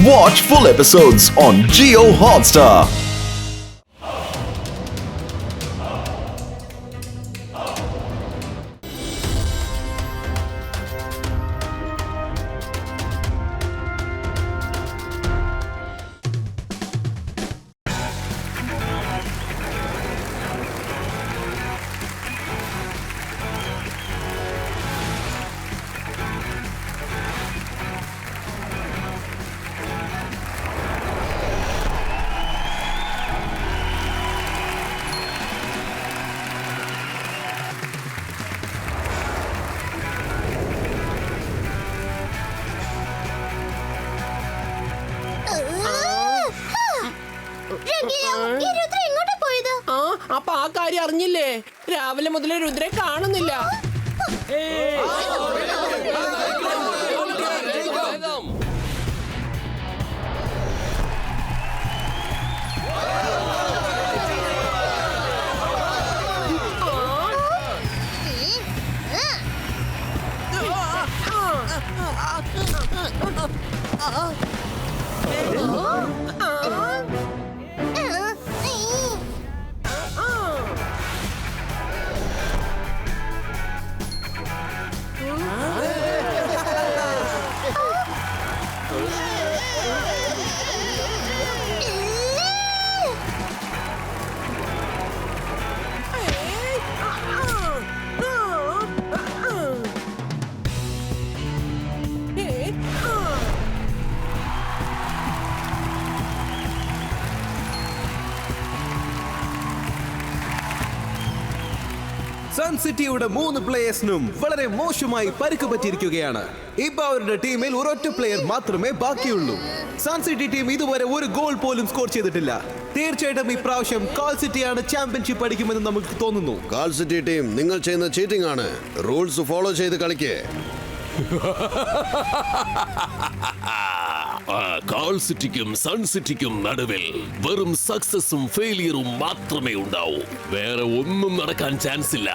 Watch full episodes on Jio Hotstar. അപ്പൊ ആ കാര്യം അറിഞ്ഞില്ലേ? രാവിലെ മുതൽ രുദ്രെ കാണുന്നില്ല. സൺ സിറ്റിയുടെ 3 പ്ലേയേഴ്സിനും വളരെ മോശമായി പരിക്ക് പറ്റിയിരിക്കുകയാണ്. ഇപ്പൊ അവരുടെ ടീമിൽ ഒരൊറ്റ പ്ലെയർ മാത്രമേ ബാക്കിയുള്ളൂ. സൺ സിറ്റി ടീം ഇതുവരെ ഒരു ഗോൾ പോലും സ്കോർ ചെയ്തിട്ടില്ല. തീർച്ചയായിട്ടും ഇപ്രാവശ്യം കാൾ സിറ്റിയാണ് ചാമ്പ്യൻഷിപ്പ് അടിക്കുമെന്ന് നമുക്ക് തോന്നുന്നു. കാൾ സിറ്റി ടീം, നിങ്ങൾ ചെയ്യുന്ന ചീറ്റിംഗ് ആണ്. റൂൾസ് ഫോളോ ചെയ്ത് കളിക്കേ. കാൾ സിറ്റിക്കും സൺ സിറ്റിക്കും നടുവിൽ വെറും സക്സസും ഫെയിലിയറും മാത്രമേ ഉണ്ടാവൂ. വേറെ ഒന്നും നടക്കാൻ ചാൻസ് ഇല്ല.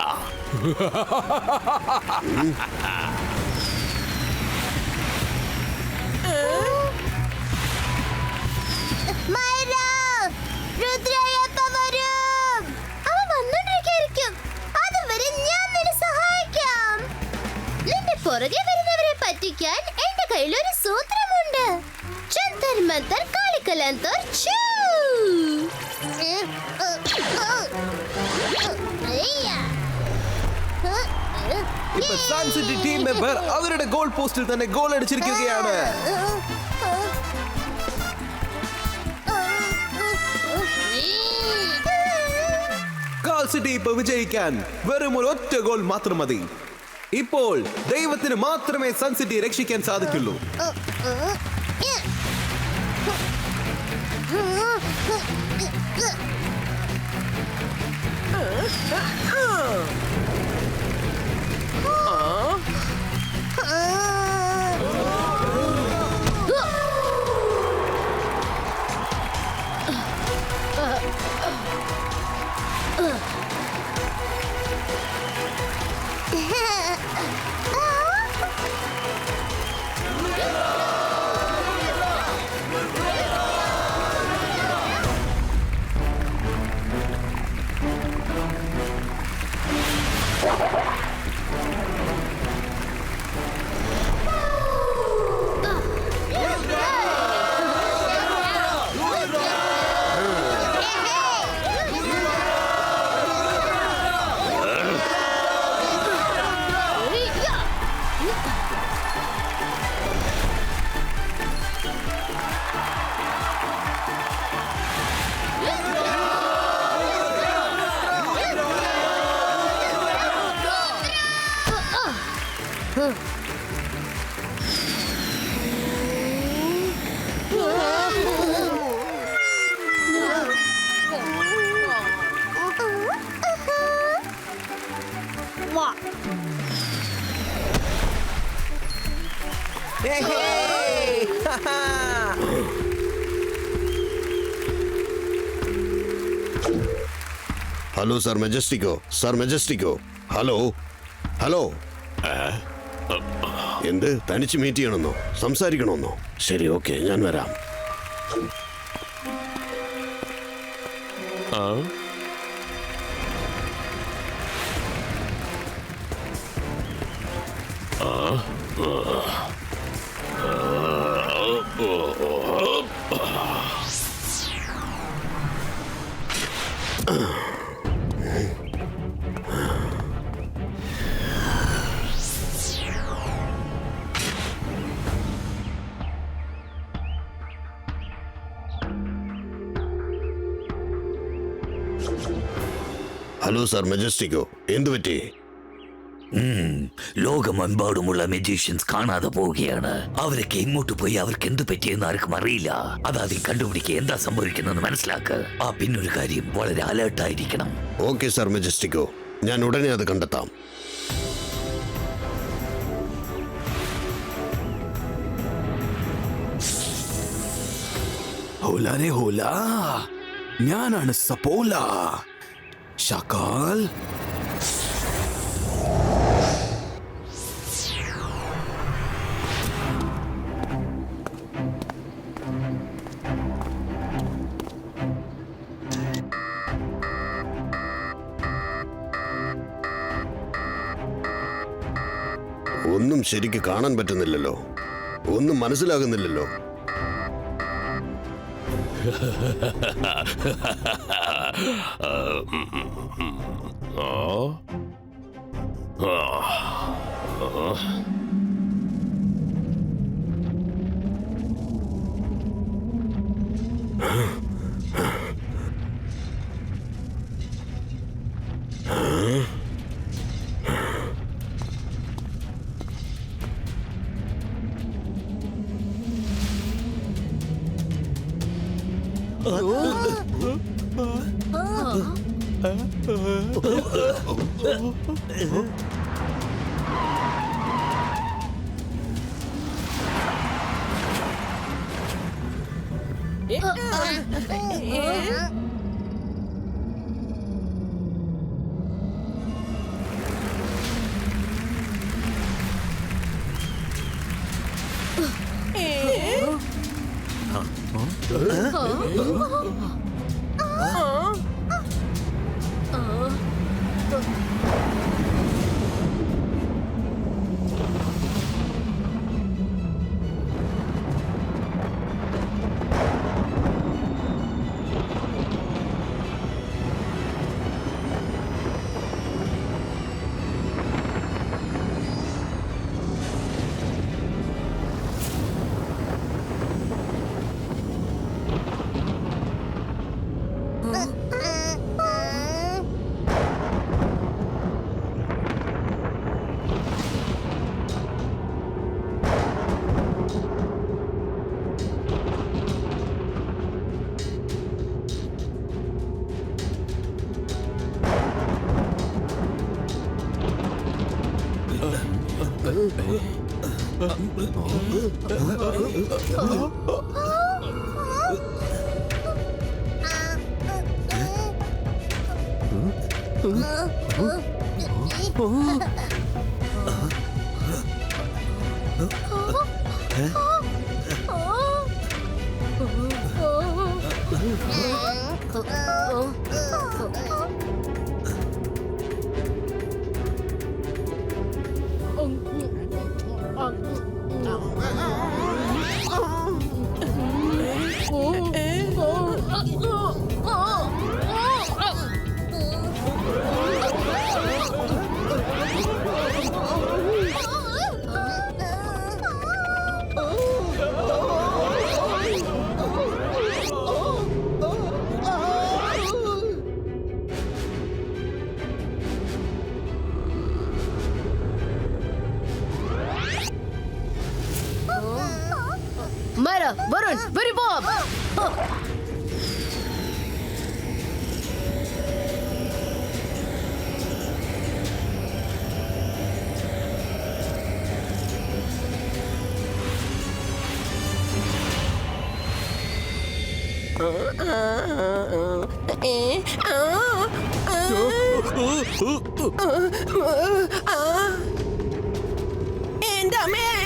പുറകെ വരുന്നവരെ പറ്റിക്കാൻ എന്റെ കയ്യിൽ ഒരു സൂത്രമുണ്ട്. ജന്തർ മന്തർ കാളിക്കലന്തർ ചൂ. ഇപ്പൊ സൺ സിറ്റി ടീം മെമ്പർ അവരുടെ ഗോൾ പോസ്റ്റിൽ തന്നെ ഗോൾ അടിച്ചിരിക്കുകയാണ്. കാൾ സിറ്റി ഇപ്പൊ വിജയിക്കാൻ വെറും ഒരു ഒറ്റ ഗോൾ മാത്രം മതി. ഇപ്പോൾ ദൈവത്തിന് മാത്രമേ സൺ സിറ്റി രക്ഷിക്കാൻ സാധിക്കുള്ളൂ. Hello sir Majestico, sir Majestico, hello hello. എന്ത് തനിച്ച് മീറ്റ് ചെയ്യണമെന്നോ സംസാരിക്കണമെന്നോ? ശരി, ഓക്കെ, ഞാൻ വരാം. ഹലോ സാർ, മെജസ്റ്റിക്കോ, എന്തു പറ്റി? ലോകമെമ്പാടുമുള്ള മെജീഷ്യൻസ് കാണാതെ പോവുകയാണ്. അവരൊക്കെ എങ്ങോട്ട് പോയി, അവർക്ക് എന്ത് പറ്റിയെന്ന് ആർക്കും അറിയില്ല. അതാദ്യം കണ്ടുപിടിക്കുക, എന്താ സംഭവിക്കുന്നതെന്ന് മനസ്സിലാക്കുക. പിന്നൊരു കാര്യം, വളരെ അലേർട്ടായിരിക്കണം. ഓക്കെ സാർ മെജസ്റ്റിക്കോ, ഞാൻ ഉടനെ അത് കണ്ടെത്താം. ഹോലാരെ ഹോല, ഞാനാണ് സപ്പോല. ഷക്കാൽ, ഒന്നും ശരിക്ക് കാണാൻ പറ്റുന്നില്ലല്ലോ, ഒന്നും മനസ്സിലാകുന്നില്ലല്ലോ. Myra, Varun, Very Bob! എന്റെ അമ്മേ,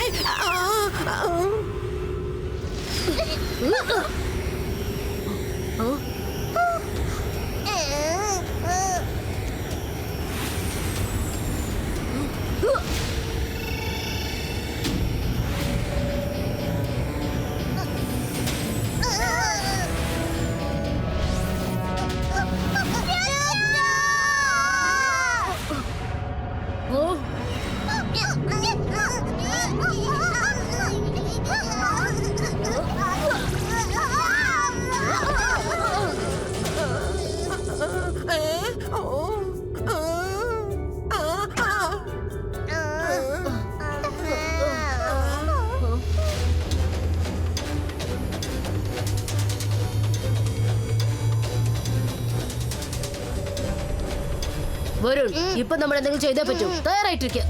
വരുൺ, ഇപ്പൊ നമ്മൾ എന്തെങ്കിലും ചെയ്തേ പറ്റൂ. തയ്യാറായിട്ടിരിക്കുക.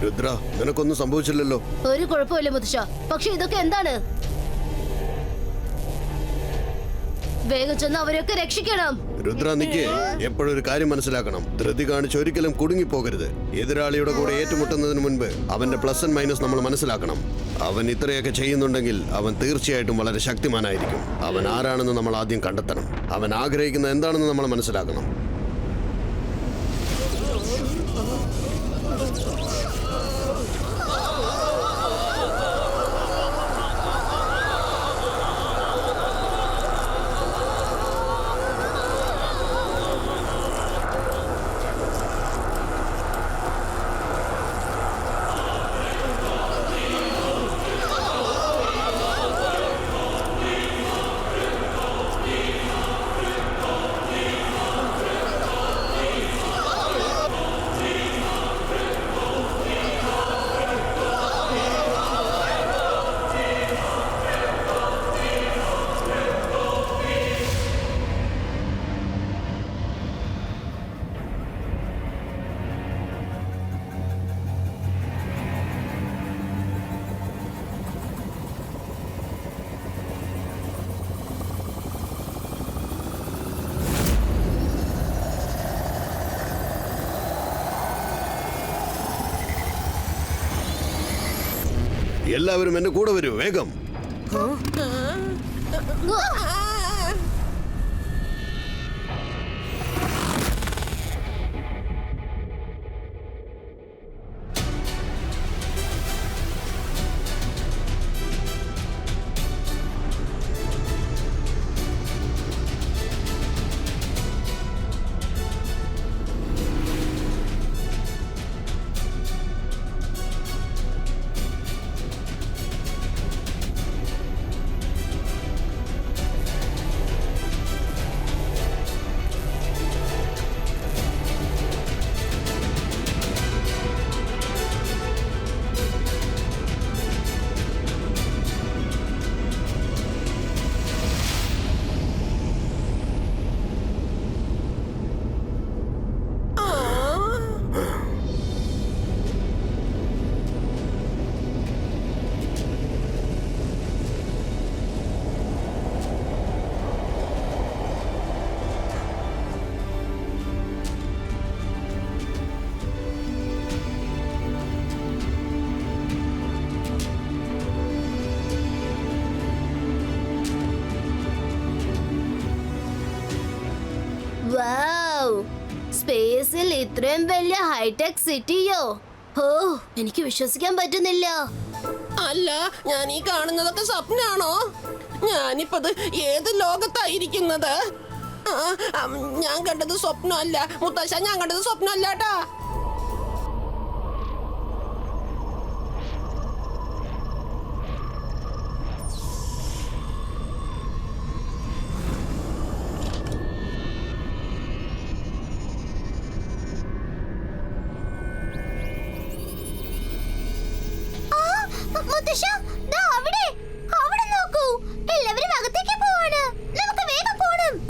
രുദ്ര, നിനക്കൊന്നും സംഭവിച്ചില്ലല്ലോ. ഒരു കുഴപ്പമില്ല മുത്തശ്ശ. പക്ഷെ ഇതൊക്കെ എന്താണ്? വേഗം ചെന്ന് അവരെയൊക്കെ രക്ഷിക്കണം. രുദ്ര, നിക്ക്. എപ്പോഴൊരു കാര്യം മനസ്സിലാക്കണം. ധൃതി കാണിച്ച് ഒരിക്കലും കുടുങ്ങിപ്പോകരുത്. എതിരാളിയുടെ കൂടെ ഏറ്റുമുട്ടുന്നതിന് മുൻപ് അവന്റെ പ്ലസ് ആൻഡ് മൈനസ് നമ്മൾ മനസ്സിലാക്കണം. അവൻ ഇത്രയൊക്കെ ചെയ്യുന്നുണ്ടെങ്കിൽ അവൻ തീർച്ചയായിട്ടും വളരെ ശക്തിമാനായിരിക്കും. അവൻ ആരാണെന്ന് നമ്മൾ ആദ്യം കണ്ടെത്തണം. അവൻ ആഗ്രഹിക്കുന്നത് എന്താണെന്ന് നമ്മൾ മനസ്സിലാക്കണം. എല്ലാവരും എന്റെ കൂടെ വരൂ, വേഗം. സ്പേസിൽ ഇത്രയും വലിയ ഹൈടെക് സിറ്റിയോ? ഓ, എനിക്ക് വിശ്വസിക്കാൻ പറ്റുന്നില്ല. അല്ല, ഞാൻ ഈ കാണുന്നതൊക്കെ സ്വപ്നാണോ? ഞാനിപ്പത് ഏത് ലോകത്തായിരിക്കുന്നത്? ഞാൻ കണ്ടത് സ്വപ്നമല്ല മുത്തശ്ശ, ഞാൻ കണ്ടത് സ്വപ്നമല്ലാട്ടാ.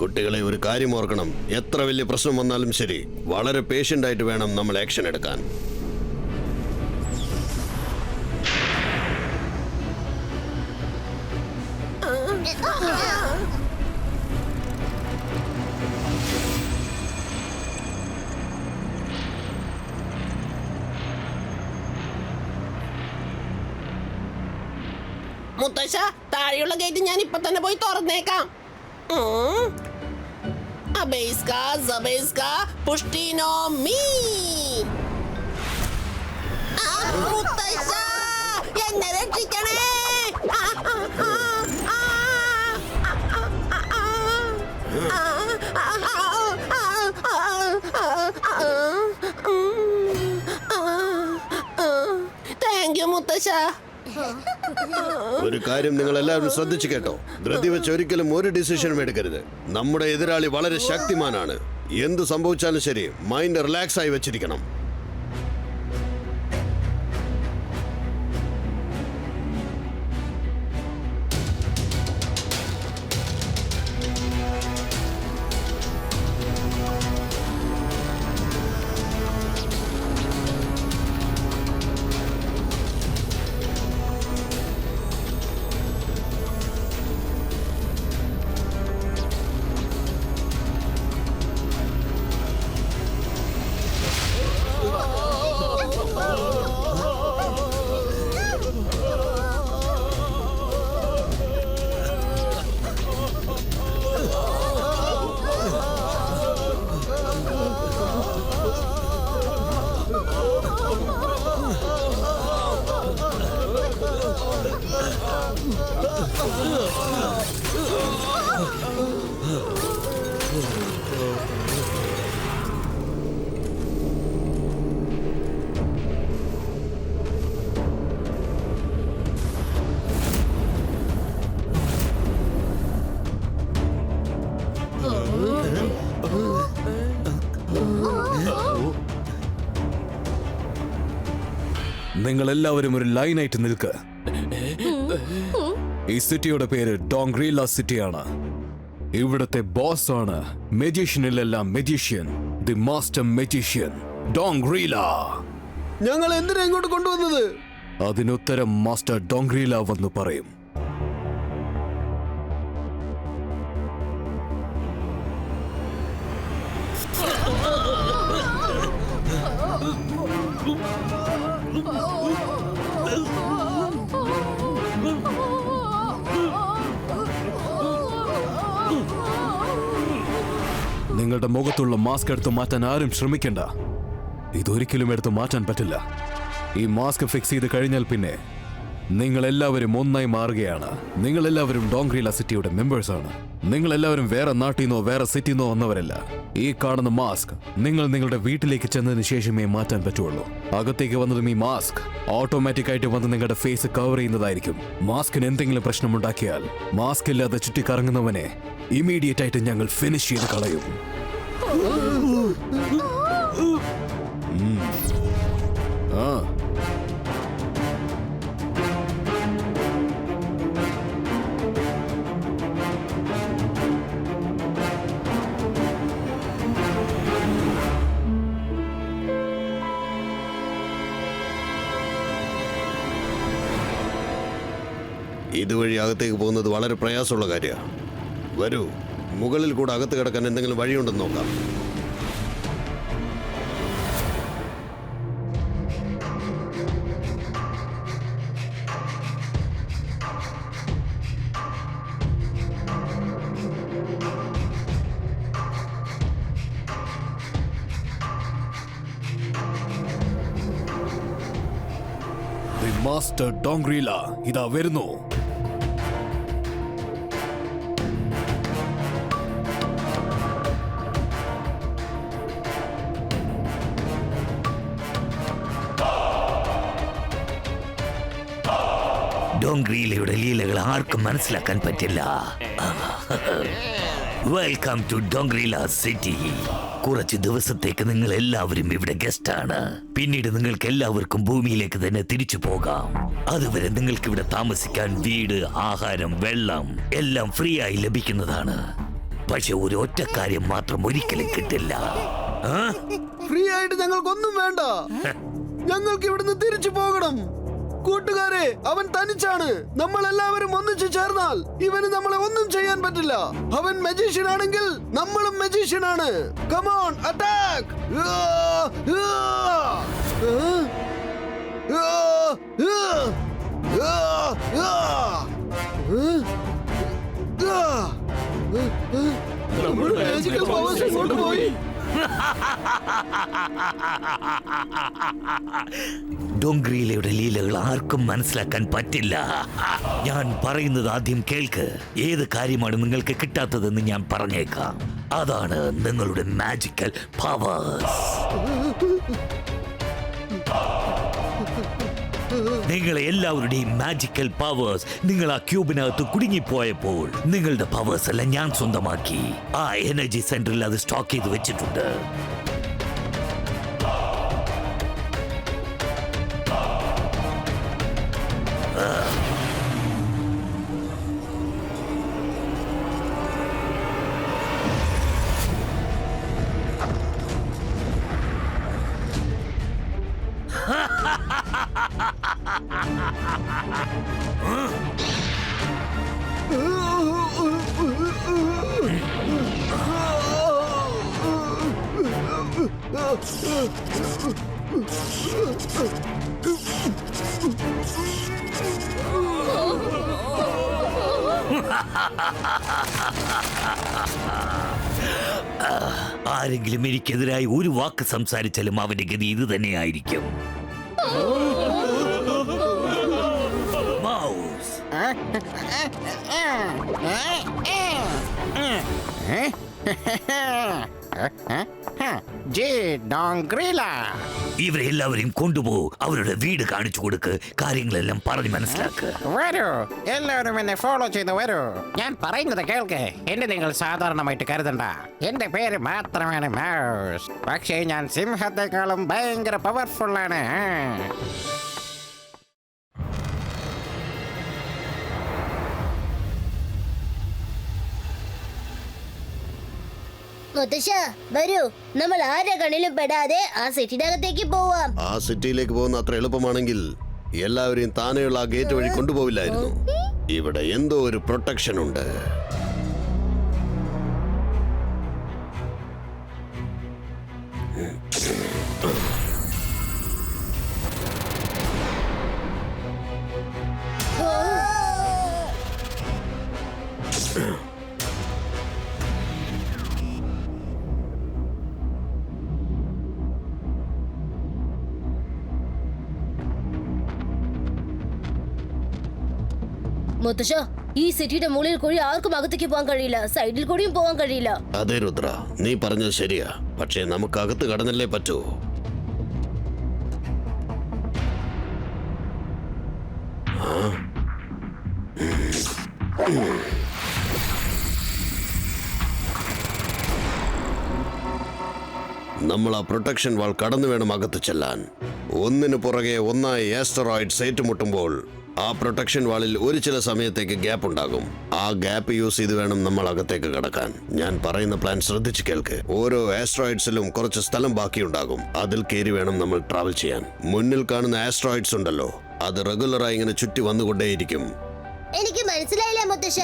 കുട്ടികളെ ഒരു കാര്യം ഓർക്കണം, എത്ര വലിയ പ്രശ്നം വന്നാലും ശരി, വളരെ പേഷ്യന്റ് ആയിട്ട് വേണം നമ്മൾ ആക്ഷൻ എടുക്കാൻ. മുത്തശ്ശ, താഴെയുള്ള ഗേറ്റ് ഞാൻ ഇപ്പൊ തന്നെ പോയി തുറന്നേക്കാം. അബേസ്ക, സബേസ്ക, പുഷ്ടിനോ മീ. മുത്തശ്ശ, എന്നെ രക്ഷിക്കണേ. താങ്ക് യു മുത്തശ്ശ. ഒരു കാര്യം നിങ്ങൾ എല്ലാവരും ശ്രദ്ധിച്ചു കേട്ടോ, ധൃതി വെച്ച് ഒരിക്കലും ഒരു ഡിസിഷനും എടുക്കരുത്. നമ്മുടെ എതിരാളി വളരെ ശക്തിമാനാണ്. എന്ത് സംഭവിച്ചാലും ശരി, മൈൻഡ് റിലാക്സ് ആയി വെച്ചിരിക്കണം. നിങ്ങൾ എല്ലാവരും ഒരു ലൈനായിട്ട് നിൽക്ക്. ഈ സിറ്റിയുടെ പേര് ഡോങ്ഗ്രീല സിറ്റിയാണ്. ഇവിടത്തെ ബോസ് ആണ് മെജീഷ്യനിലെല്ലാം മെജീഷ്യൻ, ദി മാസ്റ്റർ മെജീഷ്യൻ ഡോങ്ഗ്രീല. ഞങ്ങൾ എന്തിനാ ഇങ്ങോട്ട് കൊണ്ടുവന്നത്? അതിനുത്തരം മാസ്റ്റർ ഡോങ്ഗ്രീല വന്ന് പറയും. നിങ്ങളുടെ മുഖത്തുള്ള മാസ്ക് എടുത്ത് മാറ്റാൻ ആരും ശ്രമിക്കണ്ട. ഇതൊരിക്കലും എടുത്ത് മാറ്റാൻ പറ്റില്ല. ഈ മാസ്ക് ഫിക്സ് ചെയ്ത് കഴിഞ്ഞാൽ പിന്നെ നിങ്ങളെല്ലാവരും ഒന്നായി മാറുകയാണ്. നിങ്ങളെല്ലാവരും ഡോങ്ഗ്രീല സിറ്റിയുടെ മെമ്പേഴ്സ് ആണ്. നിങ്ങളെല്ലാവരും വേറെ നാട്ടിൽ നിന്നോ വേറെ സിറ്റിയിൽ നിന്നോ വന്നവരല്ല. ഈ കാണുന്ന മാസ്ക് നിങ്ങൾ നിങ്ങളുടെ വീട്ടിലേക്ക് ചെന്നതിന് ശേഷമേ മാറ്റാൻ പറ്റുള്ളൂ. അകത്തേക്ക് വന്നതും ഈ മാസ്ക് ഓട്ടോമാറ്റിക് ആയിട്ട് വന്ന് നിങ്ങളുടെ ഫേസ് കവർ ചെയ്യുന്നതായിരിക്കും. മാസ്കിന് എന്തെങ്കിലും പ്രശ്നമുണ്ടാക്കിയാൽ മാസ്ക് ഇല്ലാതെ ചുറ്റിക്കറങ്ങുന്നവനെ ഇമ്മീഡിയറ്റ് ആയിട്ട് ഞങ്ങൾ ഫിനിഷ് ചെയ്ത് കളയും. ആ ഇതുവഴി അകത്തേക്ക് പോകുന്നത് വളരെ പ്രയാസമുള്ള കാര്യമാണ്. വരൂ, മുകളിൽ കൂടെ അകത്ത് കിടക്കാൻ എന്തെങ്കിലും വഴിയുണ്ടെന്ന് നോക്കാം. ദി മാസ്റ്റർ ഡോങ്ഗ്രീല ഇതാ വരുന്നു. ഡോങ്ഗ്രീലയുടെ ലീലകൾ ആർക്കും മനസ്സിലാക്കാൻ പറ്റില്ല. Welcome to Dongreela city. കുറച്ച് ദിവസത്തേക്ക് നിങ്ങൾ എല്ലാവരും ഇവിടെ ഗസ്റ്റ് ആണ്. പിന്നീട് നിങ്ങൾക്ക് എല്ലാവർക്കും ഭൂമിയിലേക്ക് തന്നെ തിരിച്ചു പോകാം. അതുവരെ നിങ്ങൾക്ക് ഇവിടെ താമസിക്കാൻ വീട്, ആഹാരം, വെള്ളം എല്ലാം ഫ്രീ ആയി ലഭിക്കുന്നതാണ്. പക്ഷെ ഒരു ഒറ്റ കാര്യം മാത്രം ഒരിക്കലും കിട്ടില്ല. ഫ്രീ ആയിട്ട് ഞങ്ങൾക്കൊന്നും വേണ്ട. ഞങ്ങൾക്ക് ഇവിടുന്ന് തിരിച്ചു പോകണം. കൂട്ടുകാരെ, അവൻ തനിച്ചാണ്. നമ്മൾ എല്ലാവരും ഒന്നിച്ചു ചേർന്നാൽ ഇവന് നമ്മളെ ഒന്നും ചെയ്യാൻ പറ്റില്ല. അവൻ മജീഷ്യൻ ആണെങ്കിൽ നമ്മളും മജീഷ്യൻ ആണ്. Come on, attack! നമ്മുടെ മാജിക്കൽ പവേഴ്സ് ഇങ്ങോട്ട് പോയി. ഡോങ്ക്രീലയുടെ ലീലകൾ ആർക്കും മനസ്സിലാക്കാൻ പറ്റില്ല. ഞാൻ പറയുന്നത് ആദ്യം കേൾക്ക്. ഏത് കാര്യമാണ് നിങ്ങൾക്ക് കിട്ടാത്തതെന്ന് ഞാൻ പറഞ്ഞേക്കാം. അതാണ് നിങ്ങളുടെ മാജിക്കൽ പവേഴ്സ്. നിങ്ങളെ എല്ലാവരുടെയും മാജിക്കൽ പവേഴ്സ് നിങ്ങൾ ആ ക്യൂബിനകത്ത് കുടുങ്ങിപ്പോയപ്പോൾ നിങ്ങളുടെ പവേഴ്സ് എല്ലാം ഞാൻ സ്വന്തമാക്കി. ആ എനർജി സെന്ററിൽ അത് സ്റ്റോക്ക് ചെയ്ത് വെച്ചിട്ടുണ്ട്. ആരെങ്കിലും എനിക്കെതിരായി ഒരു വാക്ക് സംസാരിച്ചാലും അവന്റെ ഗതി ഇത് തന്നെയായിരിക്കും. മൗസ്. ഇവരെ എല്ലാവരെയും കൊണ്ടുപോ. അവരുടെ വീട് കാണിച്ചു കൊടുക്ക്. കാര്യങ്ങളെല്ലാം പറഞ്ഞു മനസ്സിലാക്ക്. വരൂ, എല്ലാവരും എന്നെ ഫോളോ ചെയ്ത് വരൂ. ഞാൻ പറയുന്നത് കേൾക്ക്. എന്നെ നിങ്ങൾ സാധാരണമായിട്ട് കരുതണ്ട. എന്റെ പേര് മാത്രമാണ് മൗസ്. പക്ഷേ ഞാൻ സിംഹത്തെക്കാളും ഭയങ്കര പവർഫുൾ ആണ്. മുത്തശ്ശ, വരൂ, നമ്മൾ ആരുടെ കണ്ണിലും പെടാതെ ആ സിറ്റിനകത്തേക്ക് പോവാം. ആ സിറ്റിയിലേക്ക് പോകുന്ന അത്ര എളുപ്പമാണെങ്കിൽ എല്ലാവരെയും താനെയുള്ള ആ ഗേറ്റ് വഴി കൊണ്ടുപോവില്ലായിരുന്നു. ഇവിടെ എന്തോ ഒരു പ്രൊട്ടക്ഷൻ ഉണ്ട്. മുത്തശ്ശ, ഈ സിറ്റിയുടെ മുകളിൽ കൂടി ആർക്കും അകത്തേക്ക് പോകാൻ കഴിയില്ല. സൈഡിൽ കൂടിയും പോകാൻ കഴിയില്ല. അതെ രുദ്ര, നീ പറഞ്ഞത് ശരിയാ. പക്ഷേ നമുക്ക് അകത്ത് കടന്നല്ലേ പറ്റൂ. നമ്മൾ ആ പ്രൊട്ടക്ഷൻ വാൾ കടന്നു വേണം അകത്ത് ചെല്ലാൻ. ഒന്നിനു പുറകെ ഒന്നായി ആസ്റ്ററോയിഡ്സ് ഏറ്റുമുട്ടുമ്പോൾ ആ പ്രൊട്ടക്ഷൻ വാളിൽ ഒരു ചില സമയത്തേക്ക് ഗ്യാപ്പ് ഉണ്ടാകും. ആ ഗ്യാപ്പ് യൂസ് ചെയ്ത് വേണം നമ്മൾ അകത്തേക്ക് കടക്കാൻ. ഞാൻ പറയുന്ന പ്ലാൻ ശ്രദ്ധിച്ച് കേൾക്ക്. ഓരോ ആസ്ട്രോയിഡ്സിലും കുറച്ച് സ്ഥലം ബാക്കിയുണ്ടാകും. അതിൽ കയറി വേണം നമ്മൾ ട്രാവൽ ചെയ്യാൻ. മുന്നിൽ കാണുന്ന ആസ്ട്രോയിഡ്സ് ഉണ്ടല്ലോ, അത് റെഗുലറായി ഇങ്ങനെ ചുറ്റി വന്നുകൊണ്ടേയിരിക്കും. എനിക്ക് മനസ്സിലായില്ല മുത്തശ്ശ.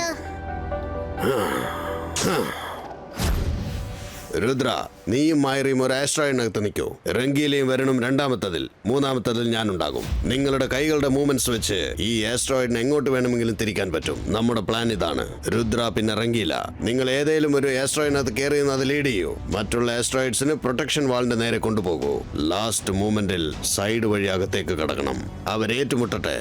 രുദ്ര, നീയും മായറിയും ഒരു ആസ്ട്രോയിഡിനകത്ത് നിൽക്കൂ. റംഗീലയും വരണം രണ്ടാമത്തതിൽ, മൂന്നാമത്തതിൽ ഞാനുണ്ടാകും. നിങ്ങളുടെ കൈകളുടെ മൂവ്മെന്റ്സ് വെച്ച് ഈ ആസ്ട്രോയിഡിനെ എങ്ങോട്ട് വേണമെങ്കിലും തിരിക്കാൻ പറ്റും. നമ്മുടെ പ്ലാൻ ഇതാണ്. രുദ്ര പിന്നെ റംഗീല, നിങ്ങൾ ഏതെങ്കിലും ഒരു ആസ്ട്രോയിഡിനകത്ത് കയറിയെന്ന് അത് ലീഡ് ചെയ്യൂ. മറ്റുള്ള ആസ്ട്രോയിഡ്സിന് പ്രൊട്ടക്ഷൻ വാളിന്റെ നേരെ കൊണ്ടുപോകൂ. ലാസ്റ്റ് മൂവ്മെന്റിൽ സൈഡ് വഴി അകത്തേക്ക് കടക്കണം. അവരേറ്റുമുട്ടട്ടെ.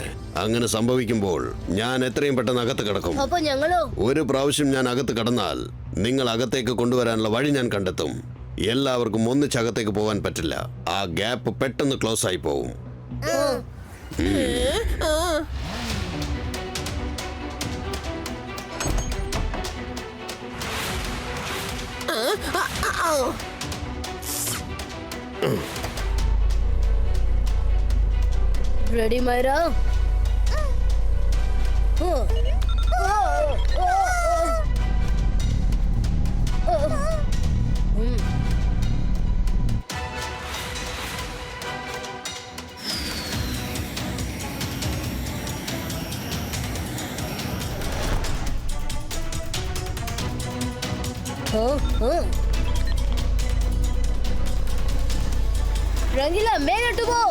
അങ്ങനെ സംഭവിക്കുമ്പോൾ ഞാൻ എത്രയും പെട്ടെന്ന് അകത്ത് കിടക്കും. അപ്പൊ ഞങ്ങളോ? ഒരു പ്രാവശ്യം ഞാൻ അകത്ത് കടന്നാൽ നിങ്ങൾ അകത്തേക്ക് കൊണ്ടുവരാനുള്ള വഴി ഞാൻ കണ്ടെത്തും. എല്ലാവർക്കും ഒന്നിച്ചകത്തേക്ക് പോകാൻ പറ്റില്ല. ആ ഗ്യാപ്പ് പെട്ടെന്ന് ക്ലോസ് ആയി പോവും. റെഡി മൈറ? രംഗില മേലോട്ട് പോ.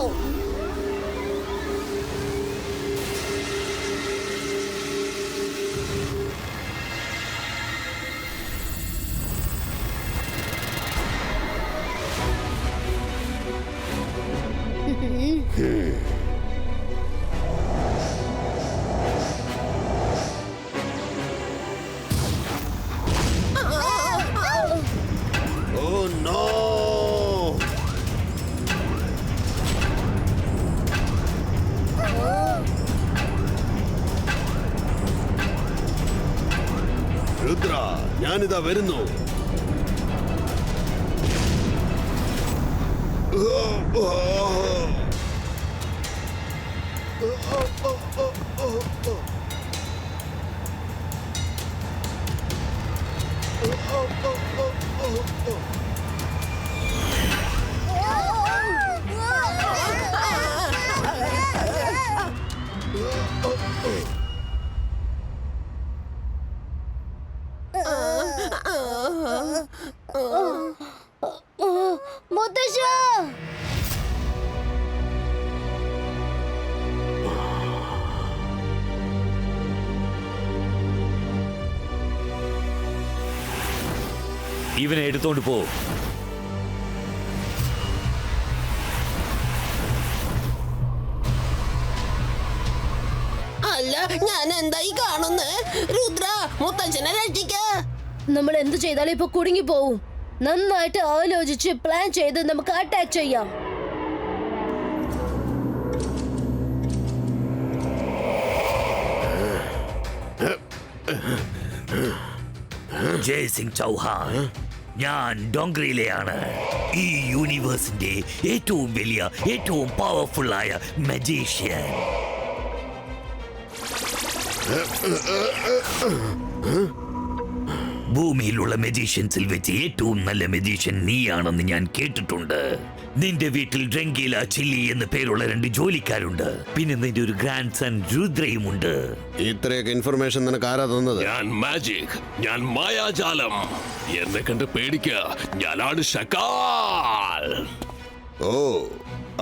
Oh no! രുദ്ര, ഞാനിതാ വരുന്നു. മുത്തശ്ശ, ഇവനെ എടുത്തോണ്ട് പോ. അല്ല, ഞാൻ എന്തായി കാണുന്നേ? രുദ്ര, മുത്തച്ഛനെ രക്ഷിക്ക. നമ്മൾ എന്ത് ചെയ്താലും ഇപ്പൊ കുടുങ്ങി പോവും. നന്നായിട്ട് ആലോചിച്ച് പ്ലാൻ ചെയ്ത് നമുക്ക് അറ്റാക്ക് ചെയ്യാം. ജയ്സിംഗ് ചൗഹാൻ, ഞാൻ ഡോങ്ക്രിയിലെയാണ്. ഈ യൂണിവേഴ്സിന്റെ ഏറ്റവും വലിയ, ഏറ്റവും പവർഫുൾ ആയ മജീഷ്യൻ. ഭൂമിയിലുള്ള മജീഷ്യൻസിൽ വെച്ച് ഏറ്റവും നല്ല മജീഷ്യൻ നീയാണെന്ന് ഞാൻ കേട്ടിട്ടുണ്ട്. നിന്റെ വീട്ടിൽ രംഗീല, ചില്ലി എന്ന് പേരുള്ള 2 ജോലിക്കാരുണ്ട്. പിന്നെ നിന്റെ ഒരു ഗ്രാൻഡ് സൺ രുദ്രയുമുണ്ട്. ഇത്രയൊക്കെ ഇൻഫർമേഷൻ നിനക്ക് ആരാ തന്നത്? ഞാൻ മാജിക്, ഞാൻ മായാജാലം. എന്നെ കണ്ട് പേടിക്ക, ഞാനാണ് ഷക്കാൽ. ഓ,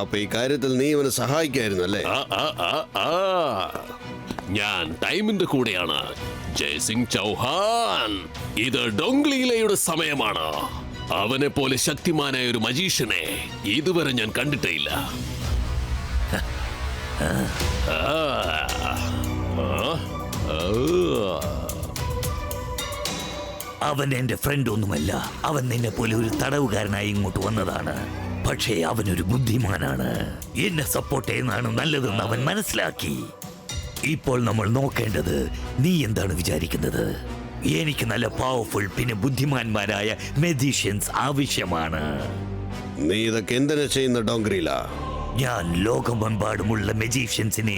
അപ്പൊ ഈ കാര്യത്തിൽ നീ ഇവനെ സഹായിക്കായിരുന്നു അല്ലേ? ഞാൻ ടൈമിന്റെ കൂടെയാണ്. ജയ്സിംഗ് ചൗഹാൻ, ഇത് ഡോങ്ക്ലീലയുടെ സമയമാണ്. അവനെ പോലെ ശക്തിമാനായ ഒരു മജീഷ്യനെ ഇതുവരെ ഞാൻ കണ്ടിട്ടേ ഇല്ല. അവൻ എന്റെ ഫ്രണ്ട് ഒന്നുമല്ല. അവൻ നിന്നെ പോലെ ഒരു തടവുകാരനായി ഇങ്ങോട്ട് വന്നതാണ്. പക്ഷേ അവനൊരു ബുദ്ധിമാനാണ്. എന്നെ സപ്പോർട്ട് ചെയ്യുന്നതാണ് നല്ലതെന്ന് അവൻ മനസ്സിലാക്കി. ഇപ്പോൾ നമ്മൾ നോക്കേണ്ടത്, നീ എന്താണ് വിചാരിക്കുന്നത്? എനിക്ക് നല്ല പവർഫുൾ പിന്നെ ബുദ്ധിമാന്മാരായ മെജീഷ്യൻസ് ആവശ്യമാണ്. നീ ഇതൊക്കെ എന്തിനാ ചെയ്യുന്ന ഡോങ്ക്രീല? ഞാൻ ലോകമെമ്പാടുമുള്ള മെജീഷ്യൻസിനെ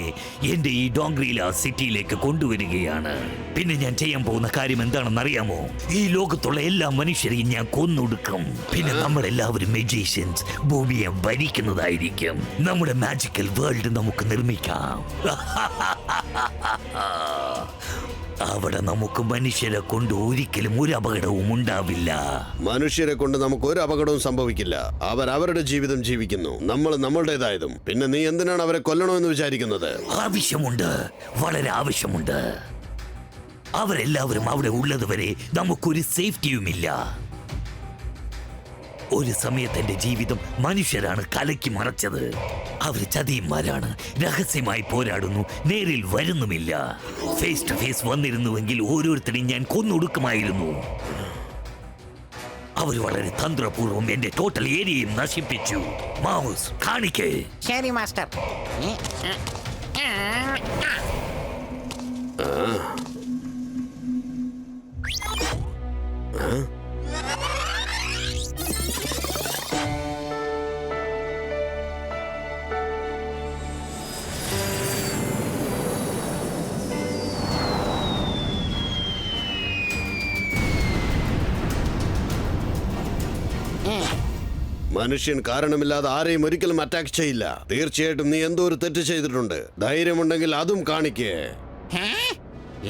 എന്റെ ഈ ഡോങ്ക്രീല സിറ്റിയിലേക്ക് കൊണ്ടുവരികയാണ്. പിന്നെ ഞാൻ ചെയ്യാൻ പോകുന്ന കാര്യം എന്താണെന്ന് അറിയാമോ? ഈ ലോകത്തുള്ള എല്ലാ മനുഷ്യരെയും ഞാൻ കൊന്നൊടുക്കും. പിന്നെ നമ്മളെല്ലാവരും മെജീഷ്യൻസ് ഭൂമിയെ ഭരിക്കുന്നതായിരിക്കും. നമ്മുടെ മാജിക്കൽ വേൾഡ് നമുക്ക് നിർമ്മിക്കാം. അവിടെ നമുക്ക് മനുഷ്യരെ കൊണ്ട് ഒരിക്കലും ഒരു അപകടവും ഉണ്ടാവില്ല. മനുഷ്യരെ കൊണ്ട് നമുക്ക് ഒരു അപകടവും സംഭവിക്കില്ല. അവർ അവരുടെ ജീവിതം ജീവിക്കുന്നു, നമ്മൾ നമ്മളുടേതായതും. പിന്നെ നീ എന്തിനാണ് അവരെ കൊല്ലണമെന്ന് വിചാരിക്കുന്നത്? ആവശ്യമുണ്ട്, വളരെ ആവശ്യമുണ്ട്. അവരെല്ലാവരും അവിടെ ഉള്ളതുവരെ നമുക്കൊരു സേഫ്റ്റിയുമില്ല. ഒരു സമയത്ത് എന്റെ ജീവിതം മനുഷ്യരാണ് കലക്കി മറച്ചത്. അവർ ചതിയന്മാരാണ്, രഹസ്യമായി പോരാടുന്നു, നേരിൽ വരുന്നുമില്ല. ഫേസ് ടു ഫേസ് വന്നിരുന്നുവെങ്കിൽ ഓരോരുത്തരെയും ഞാൻ കൊന്നൊടുക്കുമായിരുന്നു. അവർ വളരെ തന്ത്രപൂർവ്വം എന്റെ ടോട്ടൽ ഏരിയയും നശിപ്പിച്ചു. മൗസ് കാണിക്കേ. ശരി മാസ്റ്റർ. മനുഷ്യൻ കാരണമില്ലാതെ ആരെയും ഒരിക്കലും അറ്റാക്ക് ചെയ്യില്ല. തീർച്ചയായിട്ടും നീ എന്തോ ഒരു തെറ്റ് ചെയ്തിട്ടുണ്ട്. ധൈര്യമുണ്ടെങ്കിൽ അതും കാണിക്കേ.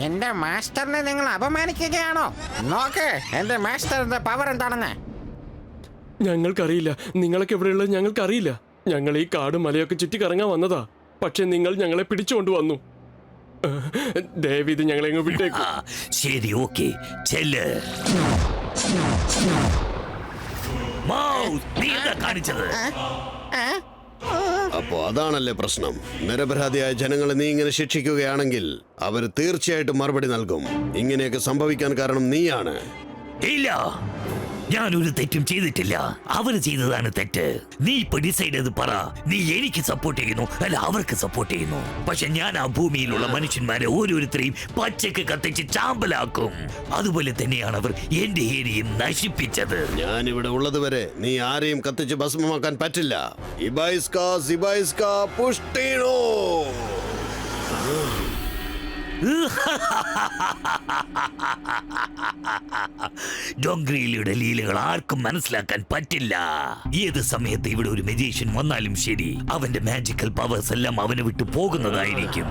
എന്റെ മാസ്റ്ററിനെ നിങ്ങൾ അപമാനിക്കുകയാണോ? നോക്ക് എന്റെ മാസ്റ്ററിന്റെ പവർ എന്താണെന്ന്. ഞങ്ങൾക്കറിയില്ല. നിങ്ങളൊക്കെ എവിടെയുള്ളത് ഞങ്ങൾക്കറിയില്ല. ഞങ്ങൾ ഈ കാടും മലയൊക്കെ ചുറ്റി കറങ്ങാൻ വന്നതാ. പക്ഷെ നിങ്ങൾ ഞങ്ങളെ പിടിച്ചുകൊണ്ട് വന്നു. ദയവിത് ഞങ്ങളെ വിട്ടേക്കും. ശരി, ഓക്കെ, ചെല്ല്. മൗസ്, നീ എന്താ കാണിച്ചത്? അപ്പോ അതാണല്ലേ പ്രശ്നം. നിരപരാധിയായ ജനങ്ങളെ നീ ഇങ്ങനെ ശിക്ഷിക്കുകയാണെങ്കിൽ അവർ തീർച്ചയായിട്ടും മറുപടി നൽകും. ഇങ്ങനെയൊക്കെ സംഭവിക്കാൻ കാരണം നീയാണ്. ഇല്ല, ഞാൻ ഒരു തെറ്റും ചെയ്തിട്ടില്ല. അവര് ചെയ്തതാണ് തെറ്റ്. നീ ഇപ്പൊ ഡിസൈഡ് ചെയ്ത് പറ, നീ എനിക്ക് സപ്പോർട്ട് ചെയ്യുന്നു അല്ല അവർക്ക് സപ്പോർട്ട് ചെയ്യുന്നു. പക്ഷെ ഞാൻ ആ ഭൂമിയിലുള്ള മനുഷ്യന്മാരെ ഓരോരുത്തരെയും പച്ചക്ക് കത്തിച്ച് ചാമ്പലാക്കും. അതുപോലെ തന്നെയാണ് അവർ എന്റെ ഏരിയയും നശിപ്പിച്ചത്. ഞാൻ ഇവിടെ ഉള്ളത് വരെ നീ ആരെയും കത്തിച്ച് ഭസ്മമാക്കാൻ പറ്റില്ല. ഇബൈസ്ക സിബൈസ്ക പുഷ്ടിനോ. ഡോങ്ക്രിയിലയുടെ ലീലകൾ ആർക്കും മനസ്സിലാക്കാൻ പറ്റില്ല. ഏത് സമയത്ത് ഇവിടെ ഒരു മജീഷ്യൻ വന്നാലും ശരി, അവന്റെ മാജിക്കൽ പവേഴ്സ് എല്ലാം അവനെ വിട്ടു പോകുന്നതായിരിക്കും.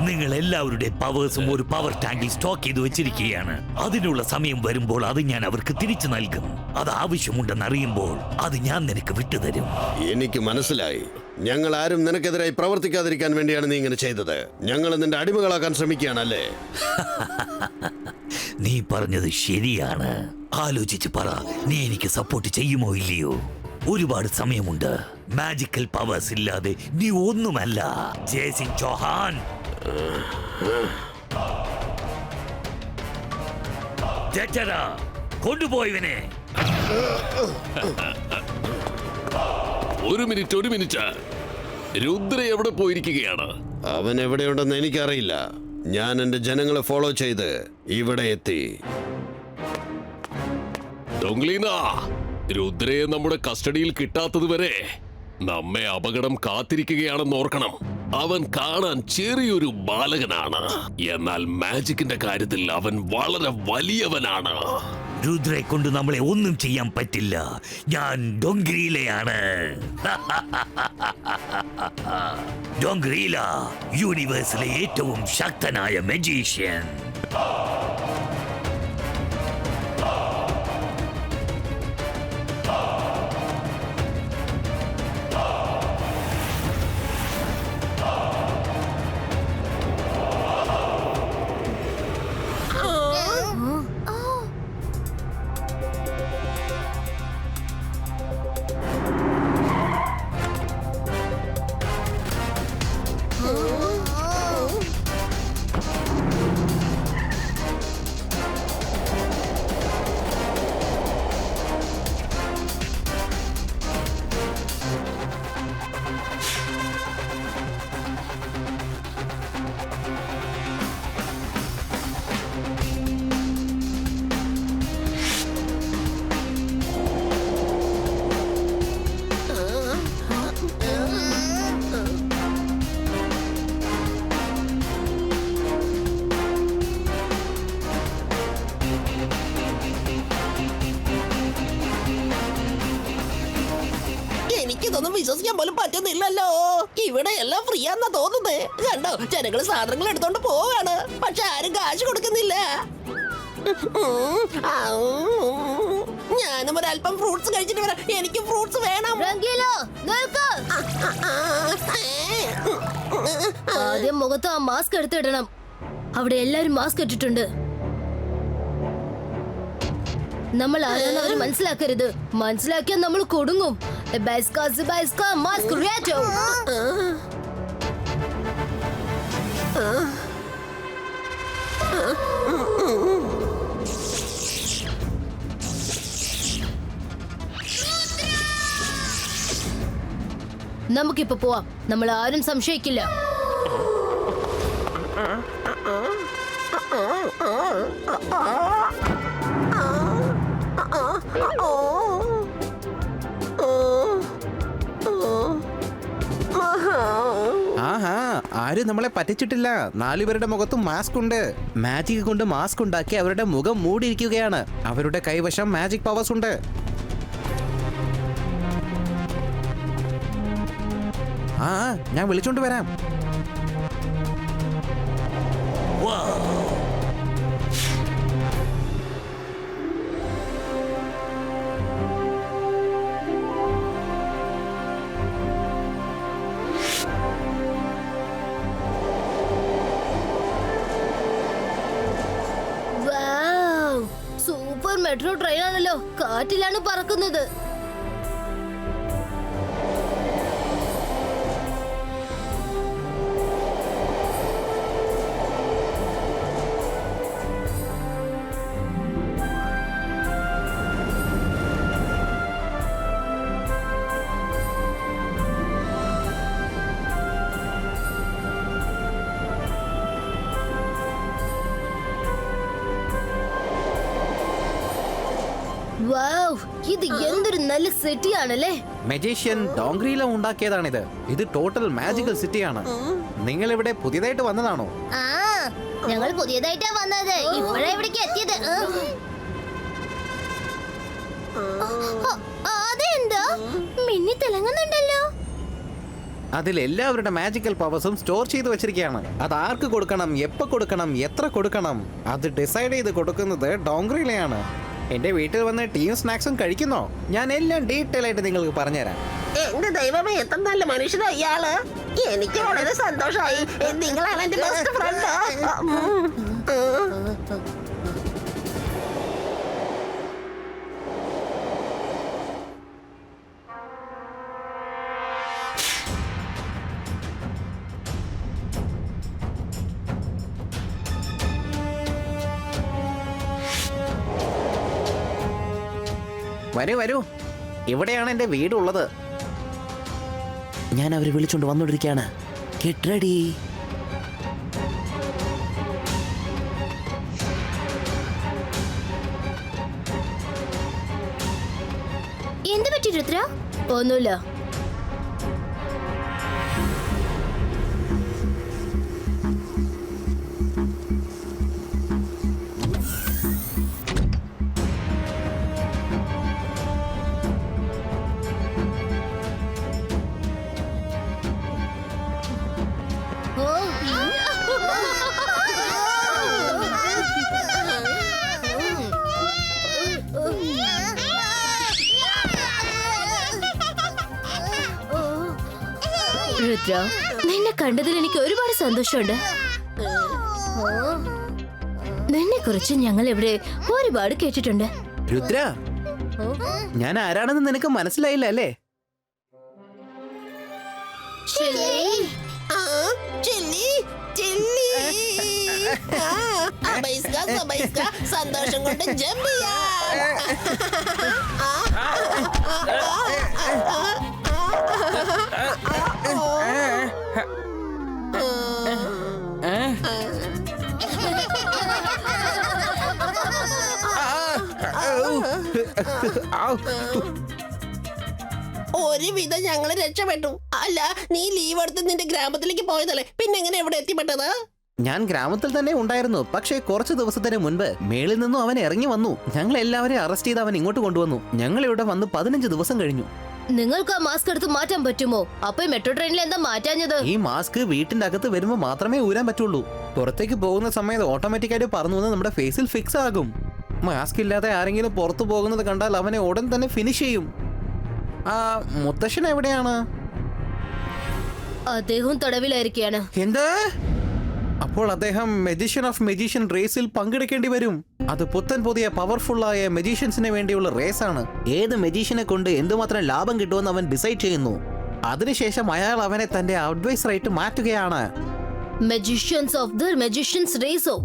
നിങ്ങൾ എല്ലാവരുടെ പവേഴ്സും ഒരു പവർ ടാങ്കിൽ സ്റ്റോക്ക് ചെയ്ത് വെച്ചിരിക്കുകയാണ്. അതിനുള്ള സമയം വരുമ്പോൾ അത് ഞാൻ അവർക്ക് തിരിച്ചു നൽകും. അത് ആവശ്യമുണ്ടെന്ന് അറിയുമ്പോൾ അത് ഞാൻ നിനക്ക് വിട്ടുതരും. എനിക്ക് മനസ്സിലായി. ഞങ്ങൾ ആരും നിനക്കെതിരായി പ്രവർത്തിക്കാതിരിക്കാൻ വേണ്ടിയാണ് നീ ഇങ്ങനെ ചെയ്തത്. ഞങ്ങൾ നിന്റെ അടിമകളാക്കാൻ ശ്രമിക്കുകയാണല്ലേ? നീ പറഞ്ഞത് ശരിയാണ്. ആലോചിച്ച് പറ, നീ എനിക്ക് സപ്പോർട്ട് ചെയ്യുമോ ഇല്ലയോ? ഒരുപാട് സമയമുണ്ട്. മാജിക്കൽ പവേഴ്സ് ഇല്ലാതെ നീ ഒന്നുമല്ല. ജയസിംഗ് ചൗഹാൻ, കൊണ്ടുപോയവനെ. ഒരു മിനിറ്റ്. രുദ്ര എവിടെ പോയിരിക്കുകയാണ്? അവൻ എവിടെയുണ്ടെന്ന് എനിക്കറിയില്ല. ഞാൻ എന്റെ ജനങ്ങളെ ഫോളോ ചെയ്ത് ഇവിടെ എത്തി. ഡോങ്ക്ലീന, രുദ്രയെ നമ്മുടെ കസ്റ്റഡിയിൽ കിട്ടാത്തത് വരെ നമ്മെ അപകടം കാത്തിരിക്കുകയാണെന്ന് ഓർക്കണം. അവൻ കാണാൻ ചെറിയൊരു ബാലകനാണ്, എന്നാൽ മാജിക്കിന്റെ കാര്യത്തിൽ അവൻ വളരെ വലിയവനാണ്. രുദ്രയെ കൊണ്ട് നമ്മളെ ഒന്നും ചെയ്യാൻ പറ്റില്ല. ഞാൻ ഡോങ്ക്രീലയാണ്. ഡോങ്ക്രീല, യൂണിവേഴ്സിലെ ഏറ്റവും ശക്തനായ മജീഷ്യൻ. എനിക്കിതൊന്നും വിശ്വസിക്കാൻ പോലും പറ്റുന്നില്ലല്ലോ. ഇവിടെ എല്ലാം ഫ്രീ ആണെന്നാ തോന്നുന്നത്. കണ്ടോ, ജനങ്ങൾ സാധനങ്ങൾ എടുത്തോണ്ട് പോവാണ്, പക്ഷെ ആരും കാശ് കൊടുക്കുന്നില്ല. ഞാനും ഒരല്പം ഫ്രൂട്ട്സ് കഴിച്ചിട്ട് വരാം. എനിക്ക് ഫ്രൂട്ട്സ് വേണം. ആദ്യം മുഖത്ത് ആ മാസ്ക് എടുത്തിടണം. അവിടെ എല്ലാരും മാസ്ക് ഇട്ടിട്ടുണ്ട്. നമ്മൾ ആരാണ് അവർ മനസ്സിലാക്കരുത്. മനസ്സിലാക്കിയാൽ നമ്മൾ കൊടുങ്ങും. മാസ്ക് റിയാറ്റോ. നമുക്കിപ്പോ പോവാം. നമ്മൾ ആരും സംശയിക്കില്ല. ആഹാ, ആരും നമ്മളെ പറ്റിച്ചിട്ടില്ല. 4 പേരുടെ മുഖത്തും മാസ്ക് ഉണ്ട്. മാജിക് കൊണ്ട് മാസ്ക് ഉണ്ടാക്കി അവരുടെ മുഖം മൂടിയിരിക്കുകയാണ്. അവരുടെ കൈവശം മാജിക് പവേഴ്സ് ഉണ്ട്. ആ, ഞാൻ വിളിച്ചോണ്ട് വരാം. Wow. മെട്രോ ട്രെയിൻ ആണല്ലോ, കാറ്റിലാണ് പറക്കുന്നത്. വൗ, ഇത് എന്തൊരു നല്ല സിറ്റി ആണല്ലേ. മജീഷ്യൻ ഡോങ്ക്രിയില ഉണ്ടാക്കിയതാണിത്. ഇത് ടോട്ടൽ മാജിക്കൽ സിറ്റിയാണ്. നിങ്ങൾ ഇവിടെ പുതിയതായിട്ട് വന്നതാണോ? ആ, ഞങ്ങൾ പുതിയതായിട്ടാ വന്നത്. ഇപ്പോഴാ ഇവിടേക്ക് എത്തിയത്. അതെന്താ മിന്നി തിളങ്ങുന്നുണ്ടല്ലോ? അതിൽ എല്ലാവരുടെ മാജിക്കൽ പവേഴ്സും സ്റ്റോർ ചെയ്ത് വെച്ചിരിക്കുകയാണ്. അത് ആർക്ക് കൊടുക്കണം, എപ്പോ കൊടുക്കണം, എത്ര കൊടുക്കണം, അത് ഡിസൈഡ് ചെയ്ത് കൊടുക്കുന്നത് ഡോങ്ക്രിയിലയാണ്. എന്റെ വീട്ടിൽ വന്ന് ടീം സ്നാക്സും കഴിക്കുന്നോ? ഞാൻ എല്ലാം ഡീറ്റെയിൽ ആയിട്ട് നിങ്ങൾക്ക് പറഞ്ഞുതരാം. എന്റെ ദൈവമേ, എത്ര നല്ല മനുഷ്യനാ ഇയാള്. എനിക്ക് വളരെ സന്തോഷമായി. നിങ്ങളാണ് എന്റെ ബെസ്റ്റ് ഫ്രണ്ട്. വരൂ വരൂ, ഇവിടെയാണ് എന്റെ വീടുള്ളത്. ഞാൻ അവരെ വിളിച്ചോണ്ട് വന്നോണ്ടിരിക്കുകയാണ്. Get ready. എന്ത് പറ്റി രുദ്ര? ഒന്നുമില്ല. രുദ്ര, നിന്നെ കണ്ടതിൽ എനിക്ക് ഒരുപാട് സന്തോഷമുണ്ട്. നിന്നെ കുറിച്ച് ഞങ്ങൾ ഇവിടെ ഒരുപാട് കേട്ടിട്ടുണ്ട്. രുദ്ര, ഞാൻ ആരാണെന്ന് നിനക്ക് മനസ്സിലായില്ല അല്ലേ? സന്തോഷം കൊണ്ട് ജമ്പ് ഒരുവിധം ഞങ്ങള് രക്ഷപ്പെട്ടു. അല്ല, നീ ലീവ് എടുത്ത് നിന്റെ ഗ്രാമത്തിലേക്ക് പോയതല്ലേ, പിന്നെ എങ്ങനെ എവിടെ എത്തിപ്പെട്ടത്? ഞാൻ ഗ്രാമത്തിൽ തന്നെ ഉണ്ടായിരുന്നു. പക്ഷേ കുറച്ച് ദിവസത്തിന് മുൻപ് മേളിൽ നിന്നും അവൻ ഇറങ്ങി വന്നു. ഞങ്ങൾ എല്ലാവരെയും അറസ്റ്റ് ചെയ്ത് അവൻ ഇങ്ങോട്ട് കൊണ്ടുവന്നു. ഞങ്ങൾ ഇവിടെ വന്ന് 15 ദിവസം കഴിഞ്ഞു. നിങ്ങൾക്ക് ആ മാസ്ക് എടുത്ത് മാറ്റാൻ പറ്റുമോ? അപ്പൊ മെട്രോ ട്രെയിനിൽ എന്താ മാറ്റാഞ്ഞത്? ഈ മാസ്ക് വീട്ടിന്റെ അകത്ത് വരുമ്പോൾ മാത്രമേ ഊരാൻ പറ്റുള്ളൂ. പുറത്തേക്ക് പോകുന്ന സമയത്ത് ഓട്ടോമാറ്റിക്കായിട്ട് പറന്നു വന്ന് നമ്മുടെ ഫേസിൽ ഫിക്സ് ആകും. മാസ്ക് ഇല്ലാതെ ആരെങ്കിലും പുറത്തു പോകുന്നത് കണ്ടാൽ അവനെ ഉടൻ തന്നെ ഫിനിഷ് ചെയ്യും. ആ മുത്തശ്ശൻ എവിടെയാണ്? അദ്ദേഹം തടവിലായിരിക്കുകയാണ്. എന്ത്? അപ്പോൾ അദ്ദേഹം മെജിഷ്യൻ ഓഫ് മെജീഷ്യൻ റേസിൽ പങ്കെടുക്കേണ്ടി വരും. അത് പുത്തൻ പുതിയ പവർഫുള്ളായ മെജീഷ്യൻസിന് വേണ്ടിയുള്ള റേസാണ്. ഏത് മെജീഷ്യനെ കൊണ്ട് എന്തുമാത്രം ലാഭം കിട്ടുമെന്ന് അവൻ ഡിസൈഡ് ചെയ്യുന്നു. അതിനുശേഷം അയാൾ അവനെ തന്റെ അഡ്വൈസറായിട്ട് മാറ്റുകയാണ്. മെജീഷ്യൻസ് ഓഫ് ദ മെജീഷ്യൻസ് റേസോ?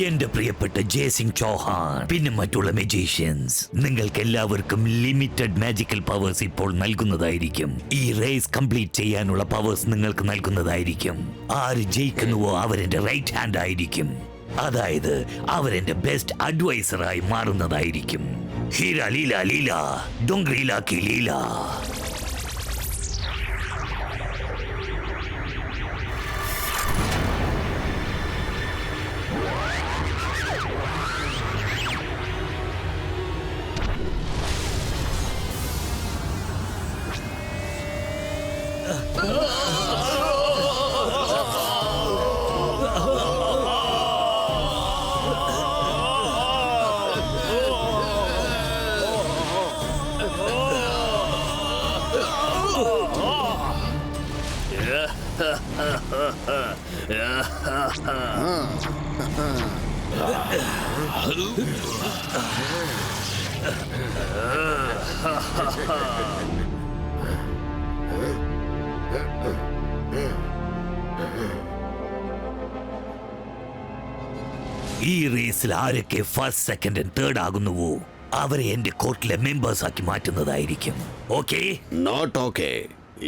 എന്റെ പ്രിയപ്പെട്ട ജയസിംഗ് ചൗഹാൻ, പിന്നെ മറ്റുള്ള മെജീഷ്യൻസ്, നിങ്ങൾക്ക് എല്ലാവർക്കും ലിമിറ്റഡ് മാജിക്കൽ പവേഴ്സ് ഇപ്പോൾ നൽകുന്നതായിരിക്കും. ഈ റേസ് കംപ്ലീറ്റ് ചെയ്യാനുള്ള പവേഴ്സ് നിങ്ങൾക്ക് നൽകുന്നതായിരിക്കും. ആര് ജയിക്കുന്നുവോ അവരെന്റെ റൈറ്റ് ഹാൻഡ് ആയിരിക്കും. അതായത് അവരെന്റെ ബെസ്റ്റ് അഡ്വൈസറായി മാറുന്നതായിരിക്കും. ഹീര ലീല ലീല ഡോങ്ക്രീല കി ലീല. ഈ റേസിൽ ആരൊക്കെ ഫസ്റ്റ്, സെക്കൻഡ് ആൻഡ് തേർഡ് ആകുന്നുവോ അവരെ എന്റെ കോർട്ടിലെ മെമ്പേഴ്സ് ആക്കി മാറ്റുന്നതായിരിക്കും. ഓക്കെ? Not okay.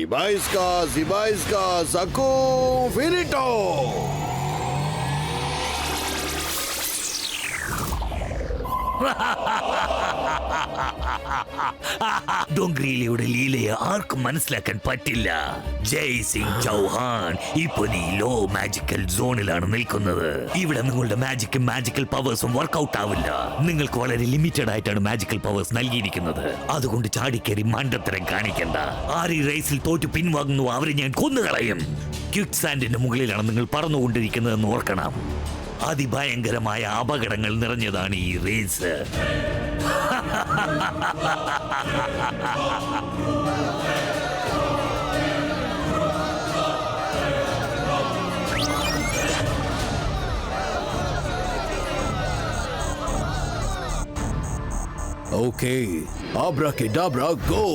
ഇബായിസ്ക സക്കു ഫിനിറ്റോ. ഡോങ്ക്രീലയുടെ ലീലയെ ആർക്കും മനസ്സിലാക്കാൻ പറ്റില്ല. ജയ് സിംഗ് ചൗഹാൻ ഇപ്പൊ നീ ലോ മാജിക്കൽ സോണിലാണ് നിൽക്കുന്നത്. ഇവിടെ നിങ്ങളുടെ മാജിക്കൽ പവേഴ്സും വർക്ക്ഔട്ട് ആവില്ല. നിങ്ങൾക്ക് വളരെ ലിമിറ്റഡ് ആയിട്ടാണ് മാജിക്കൽ പവേഴ്സ് നൽകിയിരിക്കുന്നത്. അതുകൊണ്ട് ചാടിക്കേറി മണ്ടത്തരം കാണിക്കണ്ട. ആര് ഈ റേസിൽ തോറ്റു പിൻവാങ്ങുന്നു അവരെ ഞാൻ കൊന്നുകളയും. ക്വിക്ക് സാൻഡിന്റെ മുകളിലാണ് നിങ്ങൾ പറന്നുകൊണ്ടിരിക്കുന്നതെന്ന് ഓർക്കണം. അതിഭയങ്കരമായ അപകടങ്ങൾ നിറഞ്ഞതാണ് ഈ റേസ്. Okay, abracadabra go.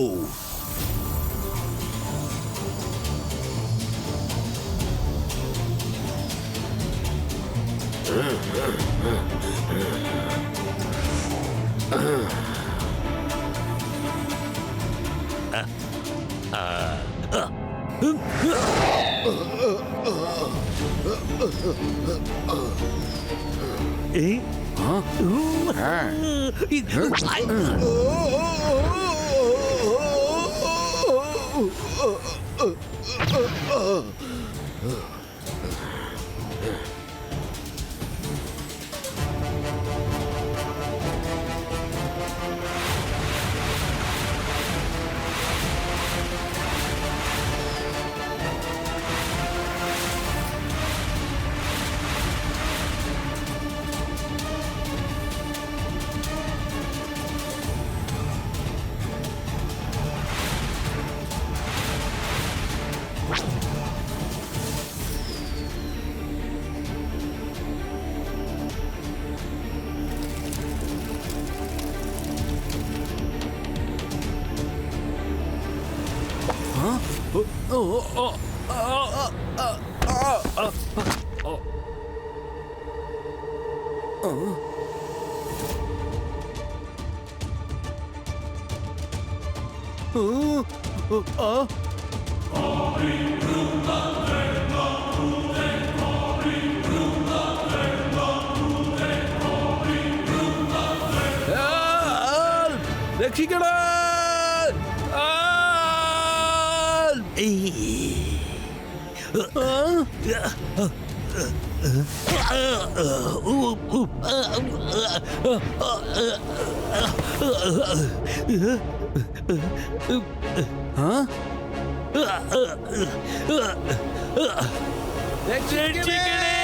രക്ഷിക്കണേ!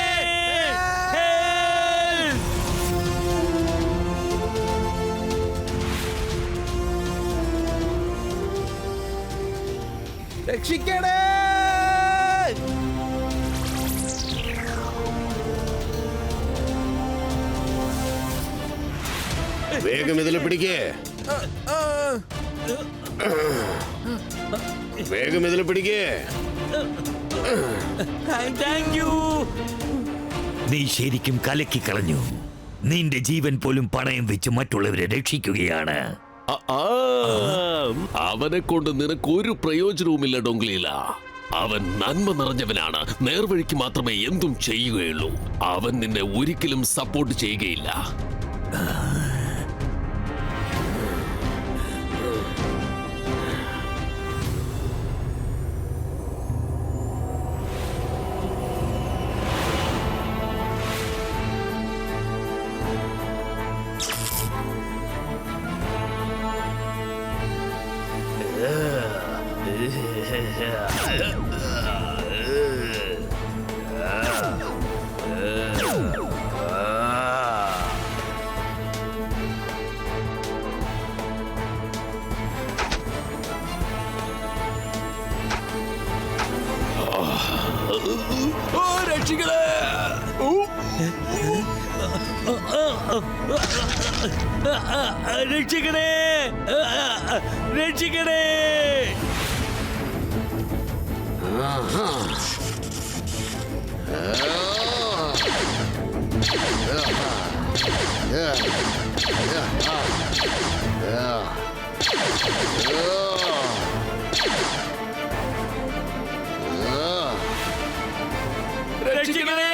രക്ഷിക്കണേ! വേഗം ഇതിൽ പിടിക്കേ. വേഗം ഇതിൽ പിടിക്കേ. നീ ശരിക്കും കലക്കി കളഞ്ഞു. നിന്റെ ജീവൻ പോലും പണയം വെച്ച് മറ്റുള്ളവരെ രക്ഷിക്കുകയാണ്. അവനെ കൊണ്ട് നിനക്ക് ഒരു പ്രയോജനവുമില്ല ഡോങ്ക്ലീല. അവൻ നന്മ നിറഞ്ഞവനാണ്. നേർവഴിക്ക് മാത്രമേ എന്തും ചെയ്യുകയുള്ളൂ. അവൻ നിന്നെ ഒരിക്കലും സപ്പോർട്ട് ചെയ്യുകയില്ല. രക്ഷികളെ! രക്ഷിക്കണേ, രക്ഷിക്കണേ! രക്ഷിക്കണേ!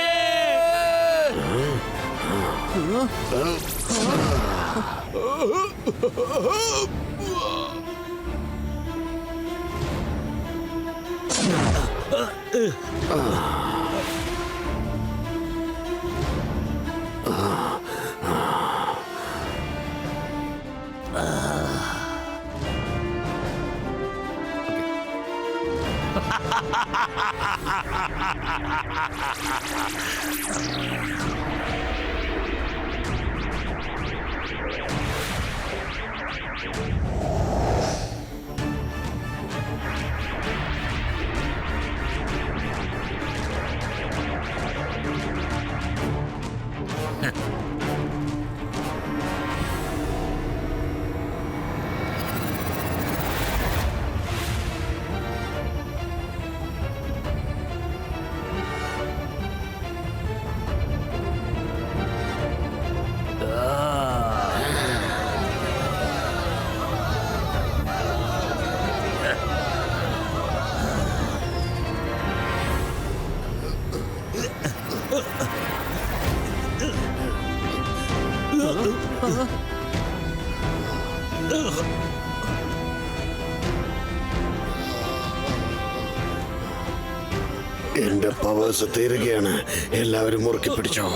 എന്റെ പവേഴ്സ് തീരുകയാണ്. എല്ലാവരും മുറുക്കി പിടിച്ചോ.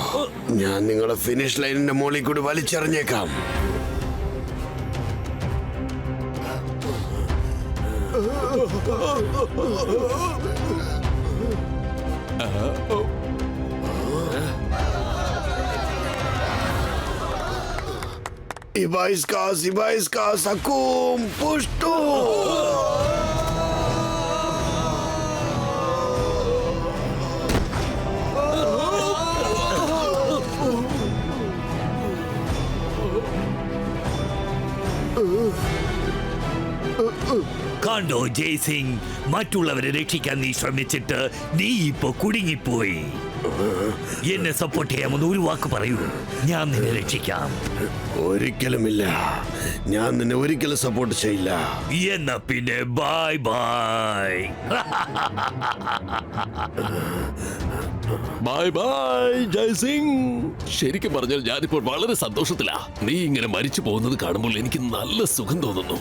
ഞാൻ നിങ്ങളെ ഫിനിഷ് ലൈനിന്റെ മുകളിൽ കൂടി വലിച്ചെറിഞ്ഞേക്കാം. Ibaiska, Sakum, Pushto! കണ്ടോ ജയ്സിംഗ്, മറ്റുള്ളവരെ രക്ഷിക്കാൻ നീ ശ്രമിച്ചിട്ട് നീ ഇപ്പൊ കുടുങ്ങിപ്പോയി. എന്നെ സപ്പോർട്ട് ചെയ്യാമെന്ന് ഒരു വാക്ക് പറയൂ, ഞാൻ നിന്നെ രക്ഷിക്കാം. ഒരിക്കലുമില്ല, ഞാൻ നിന്നെ ഒരിക്കലും സപ്പോർട്ട് ചെയ്യില്ല. എന്നാ പിന്നെ bye bye. Bye bye Jaising. ശരിക്കും പറഞ്ഞാൽ ഞാനിപ്പോൾ വളരെ സന്തോഷത്തിലാ. നീ ഇങ്ങനെ മരിച്ചു പോകുന്നത് കാണുമ്പോൾ എനിക്ക് നല്ല സുഖം തോന്നുന്നു.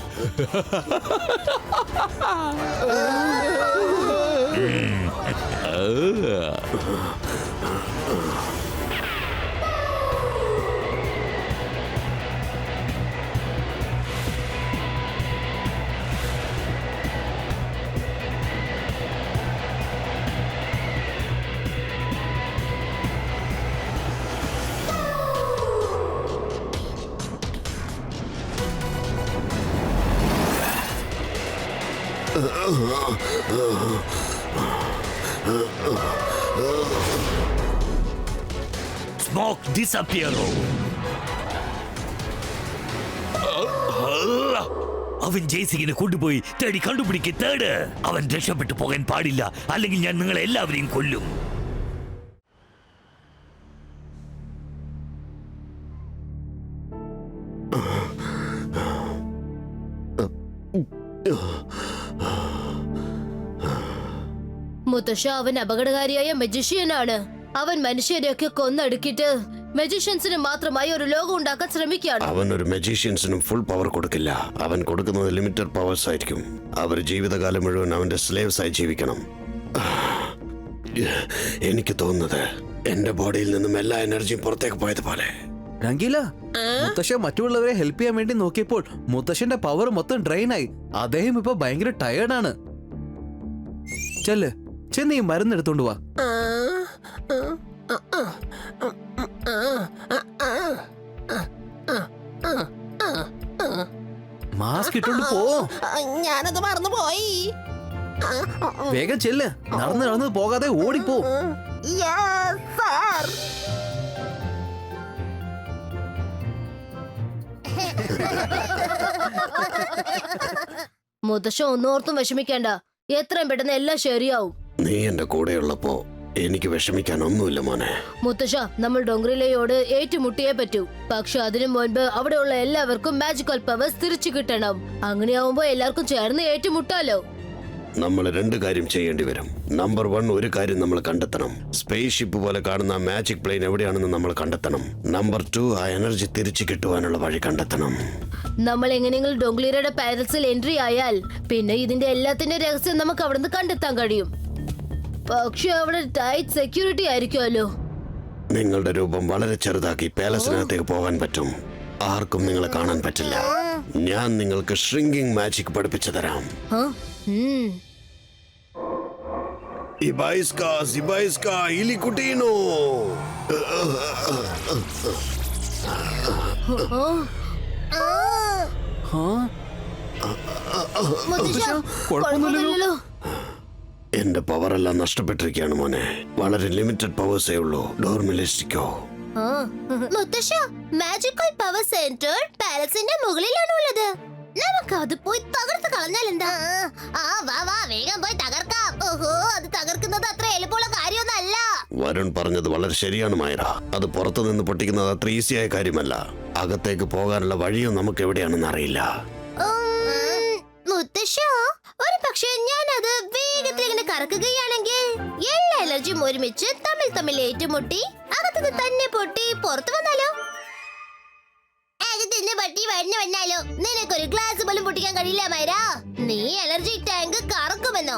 Smoke disappear. അവൻ ജയ്സിങ്ങിനെ കൊണ്ടുപോയി തേടി കണ്ടുപിടിക്ക്, തേട്. അവൻ രക്ഷപ്പെട്ടു പോകാൻ പാടില്ല, അല്ലെങ്കിൽ ഞാൻ നിങ്ങളെ എല്ലാവരെയും കൊല്ലും. മുത്തശ്ശ അവൻ അപകടകാരിയായ മജീഷ്യനാണ്. അവൻ മനുഷ്യരെയൊക്കെ കൊന്നടുക്കിട്ട് മജീഷ്യൻസിന് മാത്രമായി ഒരു ലോകം ഉണ്ടാക്കാൻ ശ്രമിക്കുകയാണ്. അവൻ ഒരു മജീഷ്യൻസിനും ഫുൾ പവർ കൊടുക്കില്ല. അവൻ കൊടുക്കുന്നത് ലിമിറ്റഡ് പവേഴ്സ് ആയിരിക്കും. അവർ ജീവിതകാലം മുഴുവൻ അവന്റെ സ്ലേവ്സ് ആയി ജീവിക്കണം. എനിക്ക് തോന്നുന്നത് എന്റെ ബോഡിയിൽ നിന്നും എല്ലാ എനർജിയും പുറത്തേക്ക് പോയതുപോലെ. രംഗീല, മുത്തശ്ശ മറ്റുള്ളവരെ ഹെൽപ്പ് ചെയ്യാൻ വേണ്ടി നോക്കിയപ്പോൾ മുത്തശ്ശന്റെ പവർ മൊത്തം ഡ്രെയിൻ ആയി. അദ്ദേഹം ഇപ്പൊ ഭയങ്കര ടയേർഡാണ്. ചെന്ന് ഈ മരുന്ന് എടുത്തോണ്ട് വാ. മാസ്ക് ഇട്ടോണ്ട് പോ. ഞാനത് മറന്നു പോയി. വേഗം ചെല്ല്. നടന്ന് പോകാതെ ഓടിപ്പോ. മുത്തശ്ശ ഒന്നോർത്തും വിഷമിക്കേണ്ട. എത്രയും പെട്ടെന്ന് എല്ലാം ശരിയാവും. നീ എന്റെ കൂടെയുള്ളപ്പോ എനിക്ക് വിഷമിക്കാൻ ഒന്നുമില്ല മോനെ. മുത്തശ്ശ, നമ്മൾ ഡോങ്ക്രിലയോട് ഏറ്റുമുട്ടിയേ പറ്റൂ. പക്ഷെ അതിനു മുൻപ് അവിടെയുള്ള എല്ലാവർക്കും മാജിക്കൽ പവേഴ്സ് തിരിച്ചു കിട്ടണം. അങ്ങനെയാവുമ്പോ എല്ലാവർക്കും ചേർന്ന് ഏറ്റുമുട്ടാലോ. നമ്മൾ 2 കാര്യം ചെയ്യേണ്ടി വരും. നമ്പർ 1, ഒരു കാര്യം നമ്മൾ കണ്ടെത്തണം. സ്പേസ് ഷിപ്പ് പോലെ കാണുന്ന മാജിക് പ്ലെയിൻ എവിടെയാണെന്ന് നമ്മൾ കണ്ടെത്തണം. നമ്പർ 2, ആ എനർജി തിരിച്ചു കിട്ടുവാനുള്ള വഴി കണ്ടെത്തണം. നമ്മൾ എങ്ങനെയെങ്കിലും ഡോങ്ക്ലിയുടെ പാലസിൽ എൻട്രി ആയാൽ പിന്നെ ഇതിന്റെ എല്ലാത്തിന്റെ രഹസ്യം നമുക്ക് അവിടുന്ന് കണ്ടെത്താൻ കഴിയും. പക്ഷെ അവിടെ ടൈറ്റ് സെക്യൂരിറ്റി ആയിരിക്കുമല്ലോ. നിങ്ങളുടെ രൂപം വളരെ ചെറുതാക്കി പാലസിനകത്തേക്ക് പോകാൻ പറ്റും. ആർക്കും നിങ്ങളെ കാണാൻ പറ്റില്ല. ഞാൻ നിങ്ങൾക്ക് ഷ്രിങ്കിങ് മാജിക് പഠിപ്പിച്ചു തരാം. ഇബൈസ്ക ഇലിക്കുട്ടീനോ. കുഴപ്പമൊന്നുമില്ലല്ലോ. എന്റെ പവറെല്ലാം നഷ്ടപ്പെട്ടിരിക്കുകയാണ് മോനെ. വളരെ ലിമിറ്റഡ് പവേഴ്സേ ഉള്ളൂ. ഡോർമിലിസ്റ്റിക്കോ. മുത്തശ്ശ, മാജിക്കൽ പവർ സെന്റർ പാലസിന്റെ മുകളിലാണ് ഉള്ളത്. നമുക്ക് അത് പോയി തകർത്ത് കളഞ്ഞാൽ എന്താ? വാ വേഗം പോയി തകർക്കാം. ഓഹോ, അത് തകർക്കുന്നത് അത്ര എളുപ്പമുള്ള കാര്യമൊന്നല്ല. വരുൺ പറഞ്ഞത് വളരെ ശരിയാണ് മൈറ. അത് പുറത്തു നിന്ന് പൊട്ടിക്കുന്നത് അത്ര ഈസിയായ കാര്യമല്ല. അകത്തേക്ക് പോകാനുള്ള വഴിയും നമുക്ക് എവിടെയാണെന്ന് അറിയില്ല. മുത്തശ്ശ, ഒരു പക്ഷേ ഞാൻ അത് വേഗത്തിൽ ഇങ്ങനെ കറക്കുകയാണെങ്കിൽ എല്ലാ എനർജിയും ഒരുമിച്ച് തമ്മിൽ ഏറ്റുമുട്ടി അകത്തുനിന്ന് തന്നെ പൊട്ടി പുറത്തു വന്നാലോ? അകത്തുനിന്ന് പൊട്ടി വന്നാലോ? നിനക്കൊരു ഗ്ലാസ് പോലും പൊട്ടിക്കാൻ കഴിയില്ല മൈര. നീ എനർജി ടാങ്ക് കറക്കുമെന്നോ?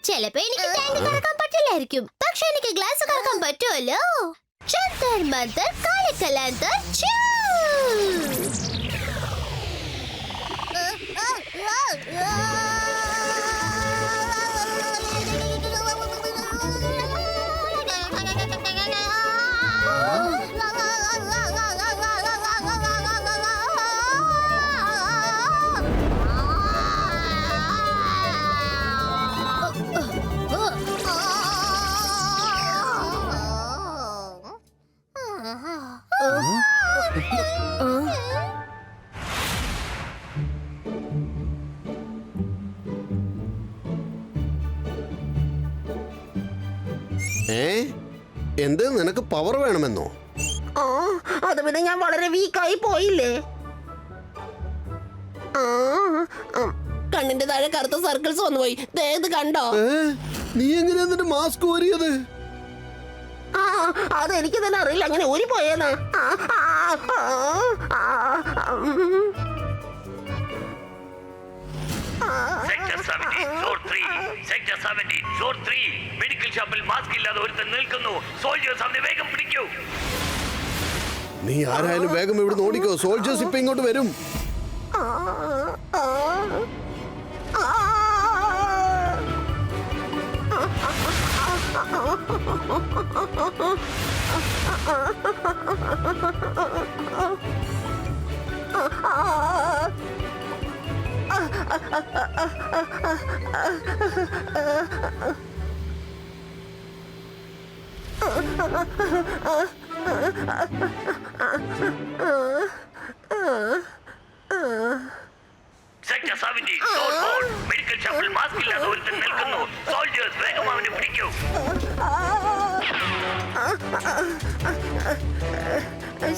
ചിലപ്പോ എനിക്ക് ടാങ്ക് കറക്കാൻ പറ്റില്ലായിരിക്കും, പക്ഷെ എനിക്ക് ഗ്ലാസ് കറക്കാൻ പറ്റുമല്ലോ. ജന്തർ മന്തർ കാലിക്കലാന്തർ ചൂ. എന്ത്, നിനക്ക് പവർ വേണമെന്നോ? അത് പിന്നെ ഞാൻ വളരെ വീക്കായി പോയില്ലേ. കണ്ണിന്റെ താഴെ കറുത്ത സർക്കിൾസ് വന്നുപോയി. ഇത് കണ്ടോ? നീ എങ്ങനെ എന്നിട്ട് മാസ്ക് ഊരിയത്? അതെനിക്ക് തന്നെ അറിയില്ല, അങ്ങനെ ഊരി പോയേന്ന്. മെഡിക്കൽ ഷോപ്പിൽ മാസ്ക് ഇല്ലാതെ ഒരുത്തൻ നിൽക്കുന്നു. സോൾജേഴ്സ് അവനെ വേഗം പിടിക്കൂ. നീ ആരായാലും വേഗം ഇവിടെ ഓടിക്കോ. സോൾജേഴ്സ് ഇപ്പൊ ഇങ്ങോട്ട് വരും. സെക്ടർ 17 സോൾ ഫോൺ മെഡിക്കൽ ഷോപ്പിൽ മാസ്ക് ഇല്ലാതെ ഒരുത്തൻ നിൽക്കുന്നു. സോൾജേഴ്സ് വേഗം അവനെ പിടിക്കൂ.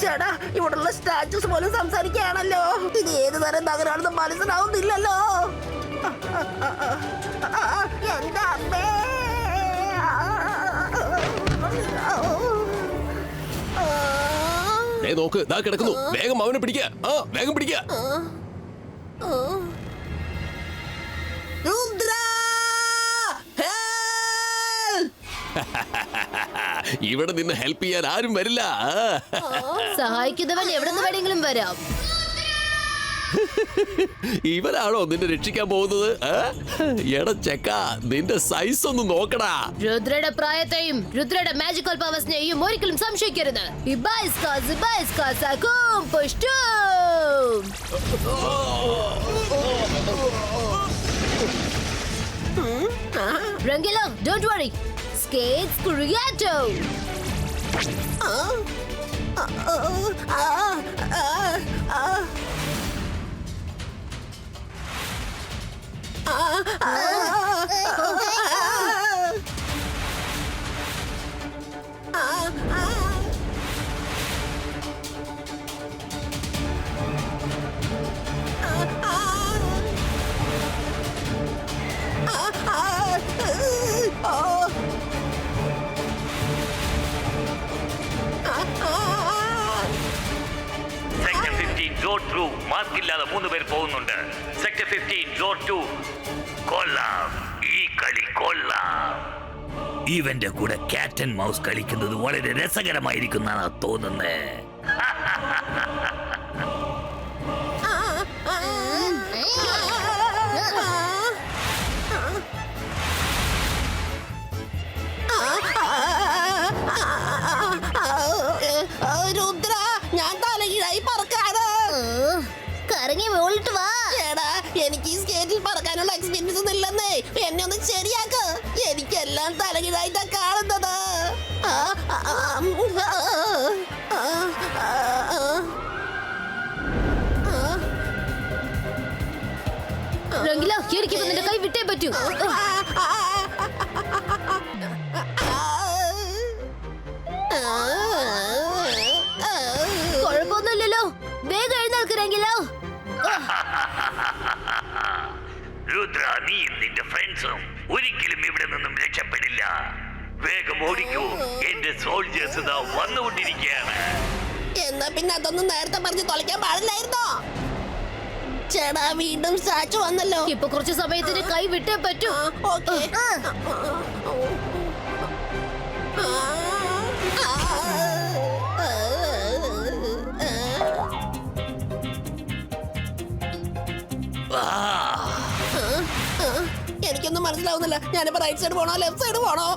ചേട്ടാ, ഇവിടുള്ള സ്റ്റാച്യൂസ് പോലും സംസാരിക്കുകയാണല്ലോ. ഇത് ഏത് തരം നഗരാണെന്ന് മനസ്സിലാവുന്നില്ലല്ലോ. എന്റെ അമ്മേ. നോക്ക്, ദാ കിടക്കുന്നു. വേഗം അവനെ പിടിക്ക. വേഗം പിടിക്ക. രുദ്ര! Help! ഇവിടെ നിന്ന് ഹെൽപ്പ് ചെയ്യാൻ ആരും വരില്ല. സഹായിക്കുന്നവൻ എവിടെ നിന്ന് വേണമെങ്കിലും വരാം. ഇവരാണോ നിന്നെ രക്ഷിക്കാൻ പോകുന്നത്? എടാ ചെക്ക, നിന്റെ സൈസ് ഒന്ന് നോക്കടാ. രുദ്രയുടെ പ്രായത്തെയും രുദ്രയുടെ മാജിക്കൽ പവേഴ്സിനെയും ഒരിക്കലും സംശയിക്കരുത്. Rangelo, don't worry. Skates Kuriato. Sector 15 road through mask ഇല്ലാതെ 3 പേർ പോകുന്നുണ്ട്. സെക്ടർ 15 റോഡ് 2 കൊല്ലാം. ഈ കളി കൊല്ലാം. ഇവന്റെ കൂടെ ക്യാറ്റ് ആൻഡ് മൗസ് കളിക്കുന്നത് വളരെ രസകരമായിരിക്കുന്നാണ് തോന്നുന്നത്. രുദ്ര, ഞാൻ തലകീഴായി പറക്കാണ്. കറങ്ങി മുകളിട്ട് വാ. എടാ, എനിക്ക് ഈ സ്കേറ്റിൽ പറക്കാനുള്ള എക്സ്പീരിയൻസ് ഒന്നും ഇല്ലെന്നേ. എന്നെ ഒന്ന് ശരിയാക്ക്. എനിക്കെല്ലാം തലകീഴായിട്ടാ കാണുന്നത്. Rangelo, എനിക്കിപ്പോ നിന്റെ കൈ വിട്ടേ പറ്റൂ. കുഴപ്പമൊന്നുമില്ലല്ലോ. വേഗം എഴുന്നേൽക്ക് Rangelo. രുദ്ര, നീയും നിന്റെ ഫ്രണ്ട്സും ഒരിക്കലും ഇവിടെ നിന്നും രക്ഷപ്പെടില്ല. വേഗം ഓടിക്കൂ. എന്റെ സോൾജേഴ്സ് ഇതാ വന്നുകൊണ്ടിരിക്കുകയാണ്. എന്നാ പിന്നെ അതൊന്നും നേരത്തെ പറഞ്ഞ് തൊലയ്ക്കാൻ പാടില്ലായിരുന്നോ? ചേടാ, വീണ്ടും സ്റ്റാച്ചു വന്നല്ലോ. ഇപ്പൊ കുറച്ച് സമയത്തിന് കൈ വിട്ടേ പറ്റൂ. ഓക്കേ. എനിക്കൊന്നും മനസ്സിലാവുന്നില്ല. ഞാനിപ്പോ റൈറ്റ് സൈഡ് പോണോ ലെഫ്റ്റ് സൈഡ് പോണോ?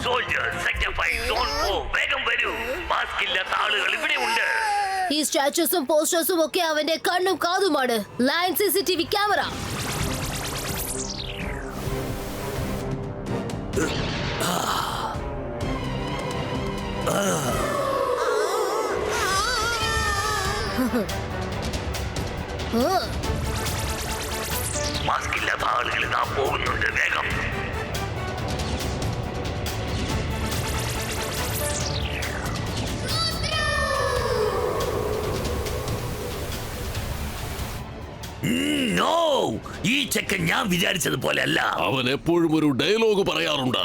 സോൾജേഴ്സ്, സെക്ടർ 5 സോൺ 4 വേഗം വരൂ. മാസ്ക് ഇല്ലാത്ത ആളുകൾ ഇവിടെ ഉണ്ട്. ഈ സ്റ്റാച്യൂസും പോസ്റ്റേഴ്സും ഒക്കെ അവന്റെ കണ്ണും കാതുമാണ്. Line CCTV camera. മാസ്ക് ഇല്ലാത്ത ആളുകൾ ഇതാ പോകുന്നുണ്ട്. വേഗം. ഈ ചെക്കൻ ഞാൻ വിചാരിച്ചതുപോലെ അല്ല. അവൻ എപ്പോഴും ഒരു ഡയലോഗ് പറയാറുണ്ട്.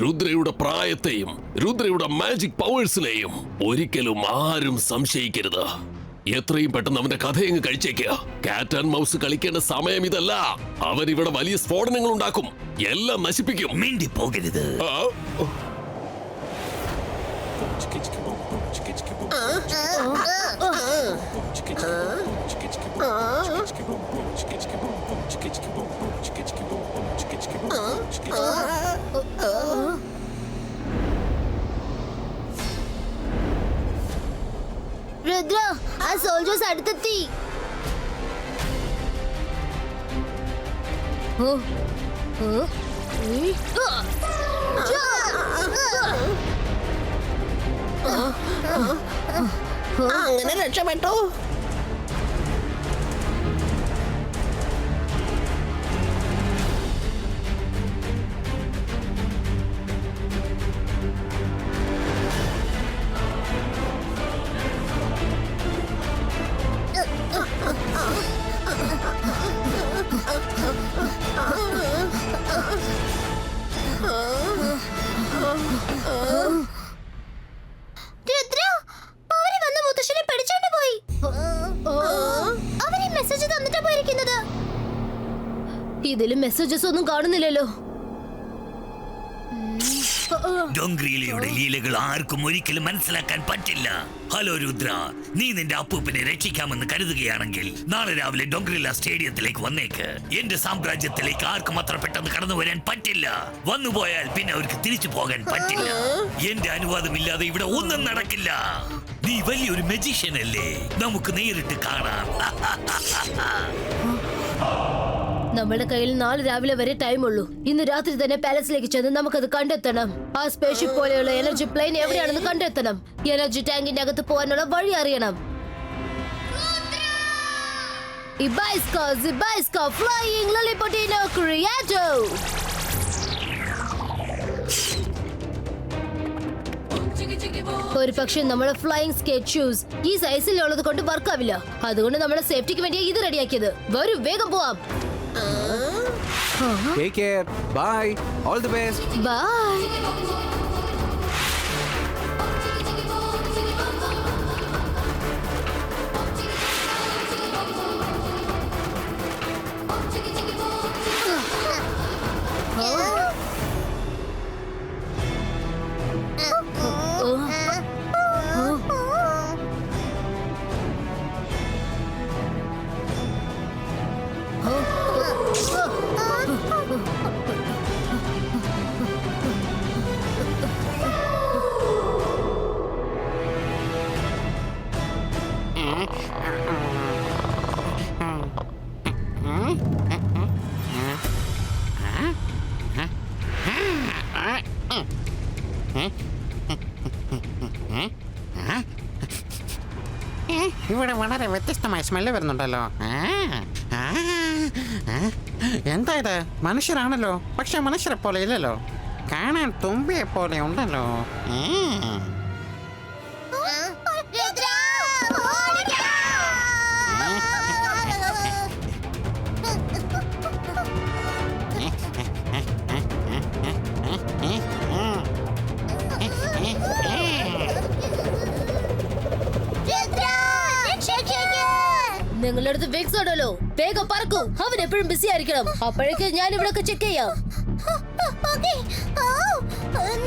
രുദ്രയുടെ പ്രായത്തെയും രുദ്രയുടെ മാജിക് പവേഴ്സിനെയും ഒരിക്കലും ആരും സംശയിക്കരുത്. എത്രയും പെട്ടെന്ന് അവന്റെ കഥയങ്ങ് കഴിച്ചേക്കുക. കാറ്റ് ആൻഡ് മൗസ് കളിക്കേണ്ട സമയം ഇതല്ല. അവൻ ഇവിടെ വലിയ സ്ഫോടനങ്ങൾ ഉണ്ടാക്കും. എല്ലാം നശിപ്പിക്കും. മിണ്ടി പോകരുത്. രുദ്ര, ആ സോൾജേഴ്സ് അടുത്തെത്തി. അങ്ങനെ രക്ഷപ്പെട്ടു. ഇതിലും മെസ്സേജസ് ഒന്നും കാണുന്നില്ലല്ലോ. ഡോങ്ക്രീലയുടെ ലീലകൾ ആർക്കും ഒരിക്കലും മനസ്സിലാക്കാൻ പറ്റില്ല. ഹലോ രുദ്ര, നീ നിന്റെ അപ്പൂപ്പനെ രക്ഷിക്കാമെന്ന് കരുതുകയാണെങ്കിൽ നാളെ രാവിലെ ഡോങ്ക്രീല സ്റ്റേഡിയത്തിലേക്ക് വന്നേക്ക്. എന്റെ സാമ്രാജ്യത്തിലേക്ക് ആർക്കും അത്ര പെട്ടെന്ന് കടന്നു വരാൻ പറ്റില്ല. വന്നുപോയാൽ പിന്നെ അവർക്ക് തിരിച്ചു പോകാൻ പറ്റില്ല. എന്റെ അനുവാദമില്ലാതെ ഇവിടെ ഒന്നും നടക്കില്ല. നീ വലിയൊരു മജീഷ്യൻ അല്ലേ, നമുക്ക് നേരിട്ട് കാണാം. നമ്മുടെ കയ്യിൽ നാളെ രാവിലെ വരെ ടൈം ഉള്ളൂ. ഇന്ന് രാത്രി തന്നെ പാലസിലേക്ക് ചെന്ന് നമുക്കത് കണ്ടെത്തണം. ആ സ്പേസ്ഷിപ്പ് പോലെയുള്ള എനർജി പ്ലെയിൻ എവിടെയാണെന്ന് കണ്ടെത്തണം. എനർജി ടാങ്കിന്റെ അകത്ത് പോകാനുള്ള വഴി അറിയണം. Ibaiska flying Lilliputino Creato. ഒരു പക്ഷേ നമ്മുടെ ഫ്ലൈയിങ് സ്കേറ്റ് ഷൂസ് ഈ സൈസിലുള്ളത് കൊണ്ട് വർക്ക് ആവില്ല. അതുകൊണ്ട് നമ്മുടെ സേഫ്റ്റിക്ക് വേണ്ടി ഇത് റെഡിയാക്കിയത്. വരൂ, വേഗം പോവാം. Take care. Bye. All the best. Bye. ഇവിടെ വളരെ വ്യത്യസ്തമായ സ്മെല്ല് വരുന്നുണ്ടല്ലോ. എന്താ ഇത്? മനുഷ്യരാണല്ലോ, പക്ഷെ മനുഷ്യരെ പോലെ ഇല്ലല്ലോ. കാണാൻ തുമ്പിയെ പോലെ ഉണ്ടല്ലോ. നിങ്ങളുടെ അടുത്ത് വിക്സ് ഉണ്ടല്ലോ, വേഗം പറക്കൂ. അവൻ എപ്പോഴും ബിസി ആയിരിക്കണം. അപ്പോഴേക്ക് ഞാൻ ഇവിടെ ചെക്ക് ചെയ്യാം.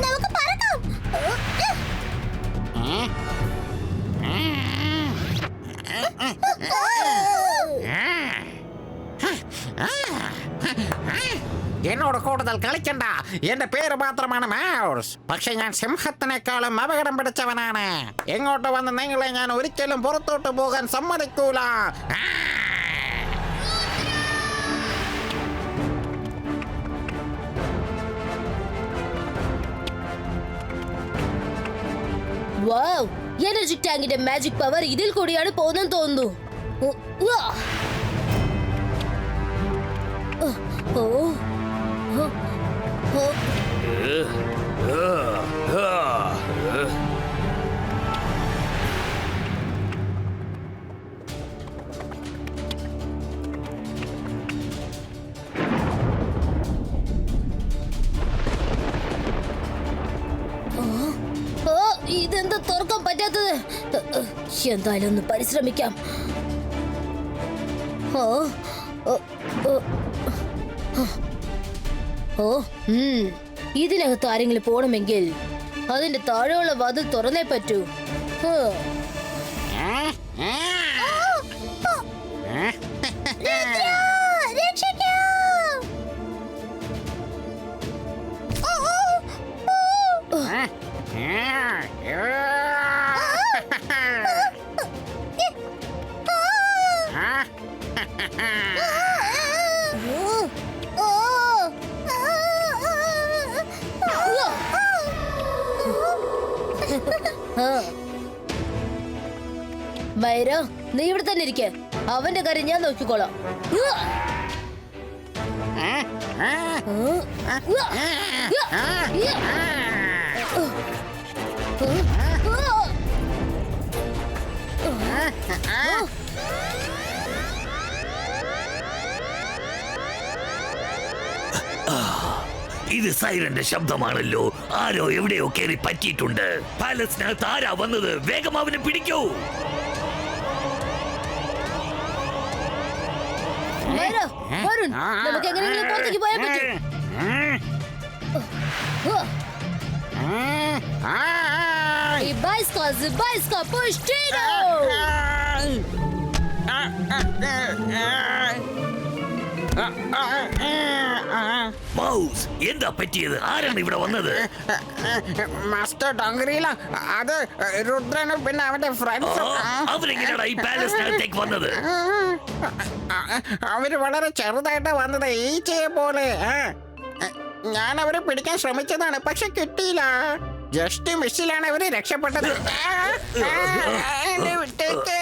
നമുക്ക് പറക്കാം. എന്നോട് കൂടുതൽ കളിക്കണ്ട. എന്റെ പേര് മാത്രമാണ് മൗസ്, പക്ഷെ ഞാൻ സിംഹത്തിനേക്കാളും അപകടം പിടിച്ചവനാണ്. എങ്ങോട്ട് വന്ന് നിങ്ങളെ ഞാൻ ഒരിക്കലും പുറത്തോട്ട് പോകാൻ സമ്മതിക്കൂല. വൗ, എനർജി ടാങ്കിന്റെ മാജിക് പവർ ഇതിൽ കൂടിയാണ് പോകുന്നെന്ന് തോന്നുന്നു. ഇതെന്താ തുറക്കാൻ പറ്റാത്തത്? എന്തായാലും ഒന്ന് പരിശ്രമിക്കാം. ഇതിനകത്ത് ആരെങ്കിലും പോണമെങ്കിൽ അതിന്റെ താഴെയുള്ള വാതിൽ തുറന്നേ പറ്റൂ. മൈര, നീ ഇവിടെ തന്നെ ഇരിക്ക. അവന്റെ കാര്യം ഞാൻ നോക്കിക്കോളാം. ഇത് സൈറന്റെ ശബ്ദമാണല്ലോ. ആരോ എവിടെയോ കയറി പറ്റിയിട്ടുണ്ട്. പാലസിനകത്ത് ആരാ വന്നത്? വേഗം അവനെ പിടിക്കൂ. മൈര, വരുൺ, നമുക്ക് എങ്ങനെയെങ്കിലും പുറത്തേക്ക് പോയാൽ പറ്റും. Zibajska, puštino! മൗസ്, എന്താ പറ്റിയത്? ആരാണ് ഇവിടെ വന്നത്? മാസ്റ്റർ ഡോങ്ക്രിയില, അത് രുദ്രനും പിന്നെ അവന്റെ ഫ്രണ്ട്സും. അവരെങ്ങനെയാണ് ഈ പാലസിനകത്തേക്ക് വന്നത്? അവര് വളരെ ചെറുതായിട്ട് വന്നത്, ഈച്ചയെ പോലെ. ഞാൻ അവരെ പിടിക്കാൻ ശ്രമിച്ചതാണ്, പക്ഷെ കിട്ടിയില്ല. ജസ്റ്റ് മിസ്സിലാണ് അവര് രക്ഷപ്പെട്ടത്. എന്നെ വിട്ടേക്ക്.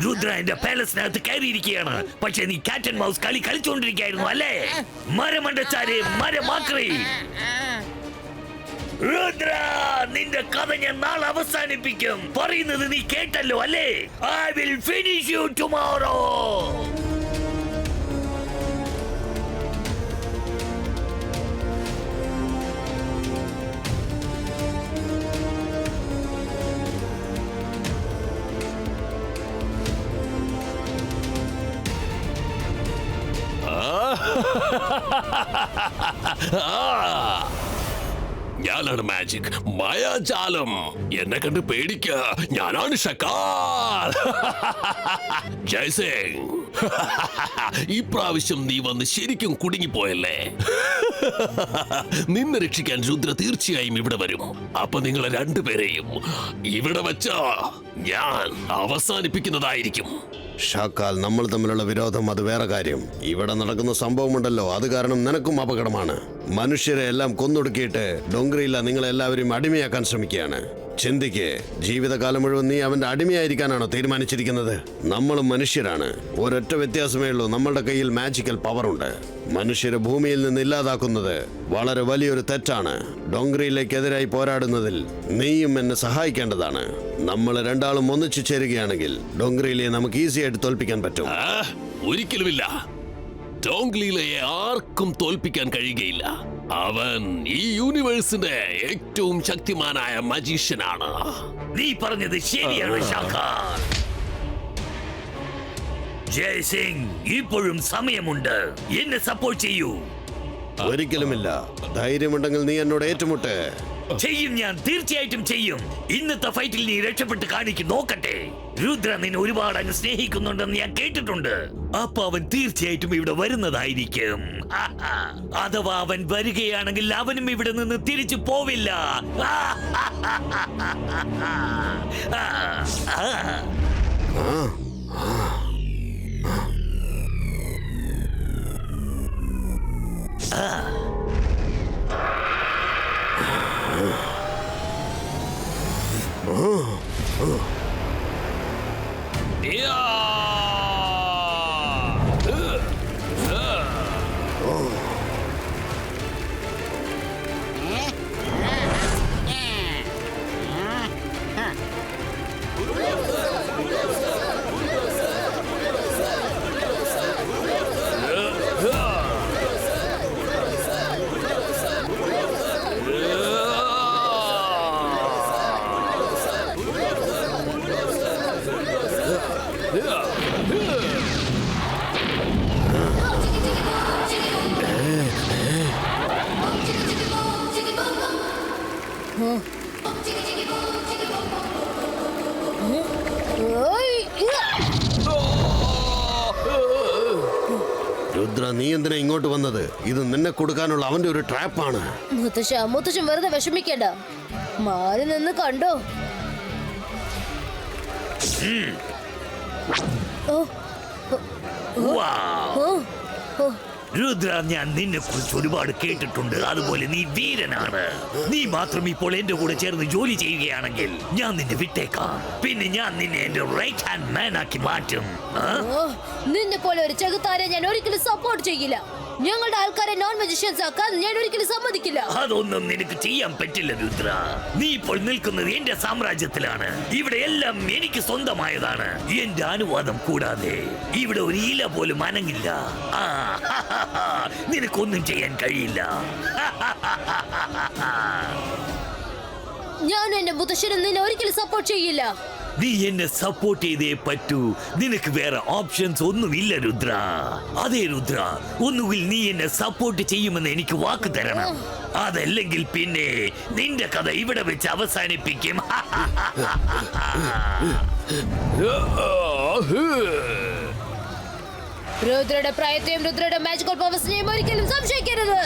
രുദ്ര എന്റെ പാലസിനകത്ത് കയറിയിരിക്കുകയാണ്. പക്ഷെ നീ കാറ്റ് ആൻഡ് മൗസ് കളി കളിച്ചുകൊണ്ടിരിക്കുകയായിരുന്നു അല്ലേ? മരമണ്ടച്ചാരെ, മരമാക്രി. രുദ്ര, നിന്റെ കഥ ഞാൻ നാളെ അവസാനിപ്പിക്കും. പറയുന്നത് നീ കേട്ടല്ലോ അല്ലേ? I will finish you tomorrow. ഞാനാണ് മാജിക്, മായാജാലം. എന്നെ കണ്ട് പേടിക്ക, ഞാനാണ് ഷക്കാർ. ജയ്സിംഗ്, ഇപ്രാവശ്യം നീ വന്ന് ശരിക്കും കുടുങ്ങിപ്പോയല്ലേ? നിന്നെ രക്ഷിക്കാൻ രുദ്ര തീർച്ചയായും ഇവിടെ വരും. അപ്പൊ നിങ്ങളെ രണ്ടുപേരെയും ഇവിടെ വെച്ച ഞാൻ അവസാനിപ്പിക്കുന്നതായിരിക്കും. ഷാക്കാൽ, നമ്മൾ തമ്മിലുള്ള വിരോധം അത് വേറെ കാര്യം. ഇവിടെ നടക്കുന്ന സംഭവമുണ്ടല്ലോ, അത് കാരണം നിനക്കും അപകടമാണ്. മനുഷ്യരെ എല്ലാം കൊന്നൊടുക്കിയിട്ട് ഡോങ്ക്രിയില്ല നിങ്ങളെല്ലാവരും അടിമയാക്കാൻ ശ്രമിക്കുകയാണ്. ചിന്തിക്ക്, ജീവിതകാലം മുഴുവൻ നീ അവന്റെ അടിമയായിരിക്കാനാണോ തീരുമാനിച്ചിരിക്കുന്നത്? നമ്മളും മനുഷ്യരാണ്. ഒരൊറ്റ വ്യത്യാസമേ ഉള്ളൂ, നമ്മളുടെ കയ്യിൽ മാജിക്കൽ പവറുണ്ട്. മനുഷ്യരെ ഭൂമിയിൽ നിന്ന് ഇല്ലാതാക്കുന്നത് വളരെ വലിയൊരു തെറ്റാണ്. ഡോങ്ക്രിയിലേക്കെതിരായി പോരാടുന്നതിൽ നീയും എന്നെ സഹായിക്കേണ്ടതാണ്. നമ്മൾ രണ്ടാളും ഒന്നിച്ചു ചേരുകയാണെങ്കിൽ ഡോങ്ക്രിയിലെ നമുക്ക് ഈസിയായിട്ട് തോൽപ്പിക്കാൻ പറ്റും. ഒരിക്കലുമില്ല. ഡോങ്ക്ലിയിലയെ ആർക്കും തോൽപ്പിക്കാൻ കഴിയുകയില്ല. അവൻ ഈ യൂണിവേഴ്സിന്റെ ഏറ്റവും ശക്തിമാനായ മജീഷ്യനാണ്. നീ പറഞ്ഞത് ശരിയാണ് ഷാക്കാർ. ജയ്സിംഗ്, ഇപ്പോഴും സമയമുണ്ട്. എന്നെ സപ്പോർട്ട് ചെയ്യൂ. ഒരിക്കലുമില്ല. ധൈര്യമുണ്ടെങ്കിൽ നീ എന്നോട് ഏറ്റുമുട്ട്. ചെയ്യും, ഞാൻ തീർച്ചയായിട്ടും ചെയ്യും. ഇന്നത്തെ ഫൈറ്റിൽ നീ രക്ഷപ്പെട്ട് കാണിക്കും, നോക്കട്ടെ. രുദ്ര നിന്നെ ഒരുപാട് അങ്ങ് സ്നേഹിക്കുന്നുണ്ടെന്ന് ഞാൻ കേട്ടിട്ടുണ്ട്. അപ്പൊ അവൻ തീർച്ചയായിട്ടും ഇവിടെ വരുന്നതായിരിക്കും. അഥവാ അവൻ വരികയാണെങ്കിൽ അവനും ഇവിടെ നിന്ന് തിരിച്ചു പോവില്ല. രുദ്ര, നീ എന്തിനാ ഇങ്ങോട്ട് വന്നത്? ഇത് നിന്നെ കൊടുക്കാനുള്ള അവന്റെ ഒരു ട്രാപ്പാണ്. മുത്തശ്ശൻ വെറുതെ വിഷമിക്കണ്ട, മാറി നിന്ന് കണ്ടോ. രുദ്ര, ഞാൻ നിന്നെ കുറിച്ച് ഒരുപാട് കേട്ടിട്ടുണ്ട്. അതുപോലെ നീ വീരനാണ്. നീ മാത്രം ഇപ്പോൾ എന്റെ കൂടെ ചേർന്ന് ജോലി ചെയ്യുകയാണെങ്കിൽ ഞാൻ നിന്നെ വിട്ടേക്കാം. പിന്നെ ഞാൻ നിന്നെ എന്റെ റൈറ്റ് ഹാൻഡ് മാൻ ആക്കി മാറ്റും. നിന്നെ പോലെ ഒരു ചെകുത്താരെ ഞാൻ ഒരിക്കലും സപ്പോർട്ട് ചെയ്യില്ല. ഞങ്ങളുടെ ആൾക്കാരെ നോൺ മജീഷ്യൻസ് ആക്കാൻ ഞാൻ ഒരിക്കലും സമ്മതിക്കില്ല. അതൊന്നും നിനക്ക് ചെയ്യാൻ പറ്റില്ല രുദ്ര. നീ ഇപ്പോൾ നിൽക്കുന്നത് എന്റെ സാമ്രാജ്യത്തിലാണ്. ഇവിടെ എല്ലാം എനിക്ക് സ്വന്തമായതാണ്, എന്റെ അനുവാദം കൂടാതെ. ഇവിടെ ഒരു ഇല പോലും അനങ്ങില്ല. നിനക്കൊന്നും ചെയ്യാൻ കഴിയില്ല. ഞാൻ എന്റെ മുത്തശ്ശനും നിന്നെ ഒരിക്കലും സപ്പോർട്ട് ചെയ്യില്ല. നീ എന്നെ സപ്പോർട്ട് ചെയ്തേ പറ്റൂ. നിനക്ക് വേറെ ഓപ്ഷൻസ് ഒന്നുമില്ല രുദ്ര. അതെ രുദ്ര, ഒന്നുകിൽ നീ എന്നെ സപ്പോർട്ട് ചെയ്യുമെന്ന് എനിക്ക് വാക്ക് തരണം. അതല്ലെങ്കിൽ പിന്നെ നിന്റെ കഥ ഇവിടെ വെച്ച് അവസാനിപ്പിക്കും. രുദ്രയുടെ പ്രായത്തെയും രുദ്രയുടെ മാജിക്കൽ പവേഴ്സിനെയും ഒരിക്കലും സംശയിക്കരുത്.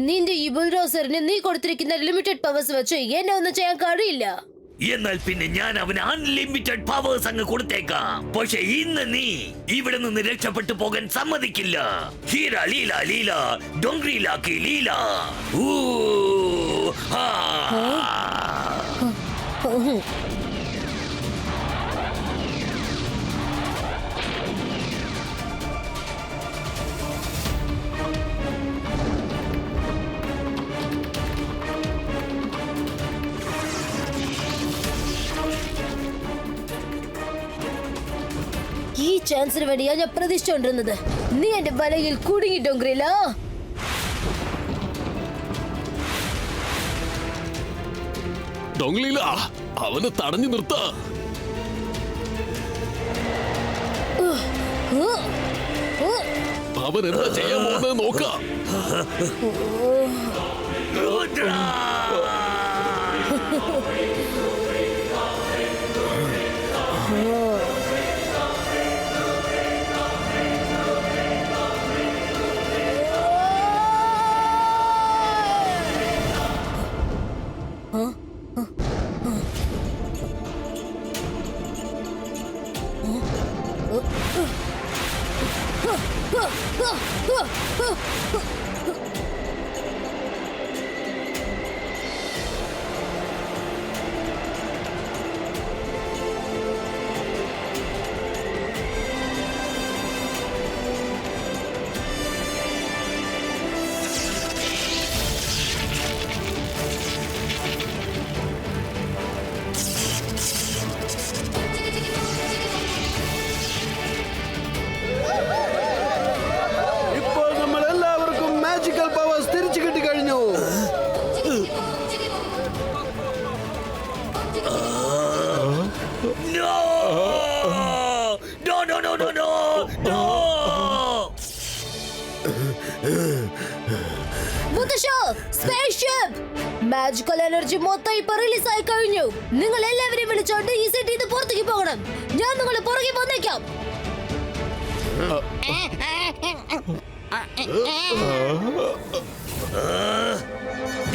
നിന്റെ ഈ ബുൾഡോസറിന് നീ കൊടുത്തിരിക്കുന്ന ലിമിറ്റഡ് പവേഴ്സ് വെച്ച് എന്നെ ഒന്നും ചെയ്യാൻ കഴിയില്ല. എന്നാൽ പിന്നെ ഞാൻ അവന് അൺലിമിറ്റഡ് പവേഴ്സ് അങ്ങ് കൊടുത്തേക്കാം. പക്ഷെ ഇന്ന് നീ ഇവിടെ നിന്ന് രക്ഷപ്പെട്ടു പോകാൻ സമ്മതിക്കില്ല. ഹീര ലീല ലീല ഡോങ്ക്രീലാക്കി ലീല. ഈ ചാൻസിന് വേണ്ടിയാ ഞാൻ പ്രതീക്ഷിച്ചോണ്ടിരുന്നത്. നീ എന്റെ വലയിൽ കുടുങ്ങിട്ടോങ്കില്ല. ഡോങ്ക്ലീല, അവനെ തടഞ്ഞു നിർത്ത. അവൻ എന്താ ചെയ്യാൻ പോകുന്നത് നോക്കാം. ഇപ്പോൾ നമ്മൾ എല്ലാവർക്കും മാജിക്കൽ പവേഴ്സ് തിരിച്ചു കിട്ടി കഴിഞ്ഞു. മാജിക്കൽ എനർജി മൊത്തം ഇപ്പൊ റിലീസ് ആയി കഴിഞ്ഞു. നിങ്ങൾ എല്ലാവരെയും വിളിച്ചോണ്ട് ഈ സെറ്റ് ചെയ്ത് പുറത്തേക്ക് പോകണം. ഞാൻ നിങ്ങളെ പുറകെ വന്നേക്കാം.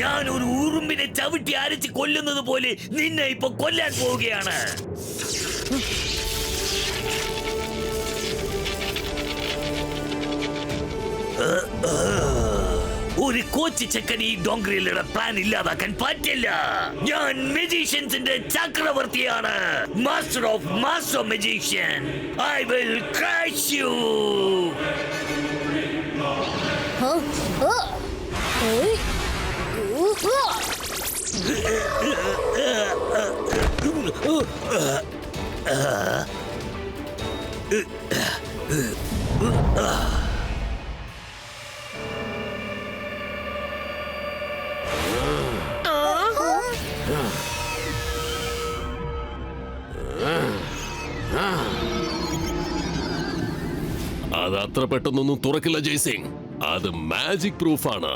ഞാൻ ഒരു ഉറുമ്പിനെ ചവിട്ടി അരച്ച് കൊല്ലുന്നത് പോലെ നിന്നെ ഇപ്പൊ കൊല്ലാൻ പോവുകയാണ്. ഒരു കോച്ച് ചെക്കൻ ഈ ഡോങ്ക്രിയിലുള്ള പ്ലാൻ ഇല്ലാതാക്കാൻ പറ്റില്ല. ഞാൻ മെജീഷ്യൻസിന്റെ ചക്രവർത്തിയാണ്. Master of master magician. I will crush you. അത് അത്ര പെട്ടെന്നൊന്നും തുറക്കില്ല ജയ്സിംഗ്. അത് മാജിക് പ്രൂഫാണ്.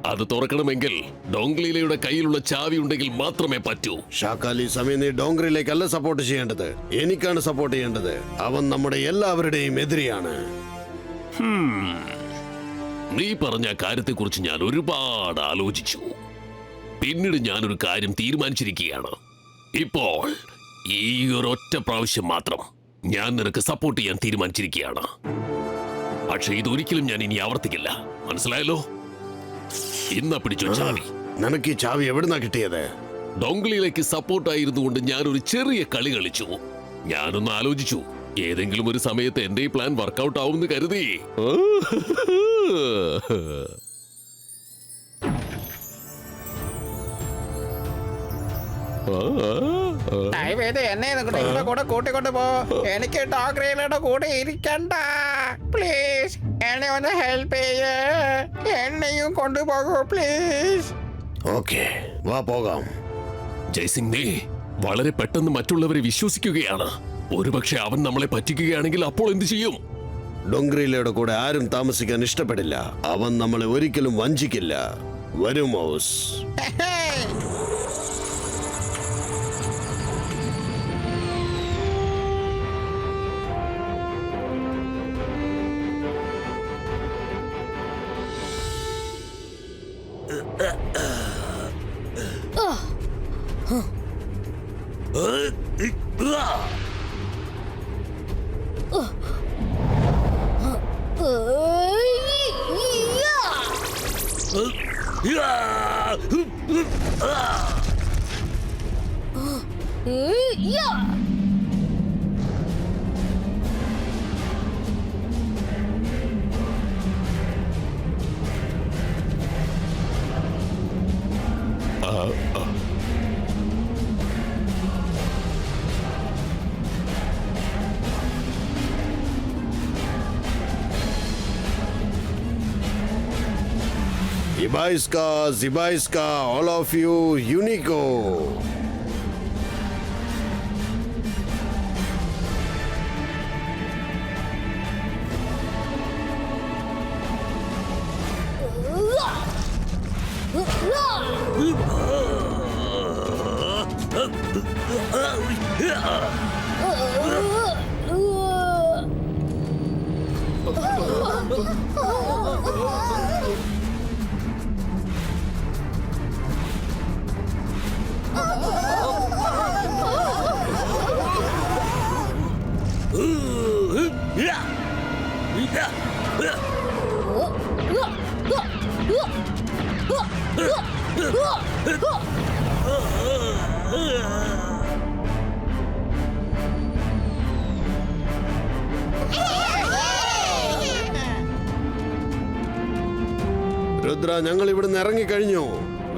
അത് തുറക്കണമെങ്കിൽ ഡോങ്ക്ലീലയുടെ കയ്യിലുള്ള ചാവി ഉണ്ടെങ്കിൽ മാത്രമേ പറ്റൂ. ഷാക്കാലി സമയം നീ ഡോങ്ക്രിയിലേക്കല്ല സപ്പോർട്ട് ചെയ്യേണ്ടത്, എനിക്കാണ് സപ്പോർട്ട് ചെയ്യേണ്ടത്. അവൻ നമ്മുടെ എല്ലാവരുടെയും എതിരെയാണ്. നീ പറഞ്ഞ കാര്യത്തെക്കുറിച്ച് ഞാൻ ഒരുപാട് ആലോചിച്ചു. പിന്നീട് ഞാനൊരു കാര്യം തീരുമാനിച്ചിരിക്കുകയാണ്. ഇപ്പോൾ ഈ ഒരൊറ്റ പ്രാവശ്യം മാത്രം ഞാൻ നിനക്ക് സപ്പോർട്ട് ചെയ്യാൻ തീരുമാനിച്ചിരിക്കുകയാണ്. പക്ഷെ ഇതൊരിക്കലും ഞാൻ ഇനി ആവർത്തിക്കില്ല. മനസ്സിലായല്ലോ? ഇന്ന പിടിച്ചോ ചാവി. നിനക്ക് ഈ ചാവി എവിടുന്നാ കിട്ടിയത്? ഡോങ്ക്ലിയിലേക്ക് സപ്പോർട്ടായിരുന്നു കൊണ്ട് ഞാനൊരു ചെറിയ കളി കളിച്ചു. ഞാനൊന്ന് ആലോചിച്ചു, ഏതെങ്കിലും ഒരു സമയത്ത് എന്റെ ഈ പ്ലാൻ വർക്കൗട്ട് ആവുമെന്ന് കരുതി. എന്നെ നിങ്ങളുടെ കൂടെ കൂട്ടിക്കൊണ്ട് പോ. എനിക്ക് ഡോങ്ക്രിയിലയുടെ കൂടെ ഇരിക്കണ്ട. പ്ലീസ് എന്നെ ഒന്ന് ഹെൽപ്പ് ചെയ്യേ. എന്നെയും കൊണ്ടുപോകൂ പ്ലീസ്. ഓക്കെ, വാ പോകാം. ജയ്സിംഗ്, നീ വളരെ പെട്ടെന്ന് മറ്റുള്ളവരെ വിശ്വസിക്കുകയാണ്. ഒരുപക്ഷെ അവൻ നമ്മളെ പറ്റിക്കുകയാണെങ്കിൽ അപ്പോൾ എന്ത് ചെയ്യും? ഡോങ്ക്രിയിലയുടെ കൂടെ ആരും താമസിക്കാൻ ഇഷ്ടപ്പെടില്ല. അവൻ നമ്മളെ ഒരിക്കലും വഞ്ചിക്കില്ല. വരും mouse. Zibaiska, all of you, Unico. Rudra, ഞങ്ങൾ ഇവിടുന്ന് ഇറങ്ങിക്കഴിഞ്ഞു.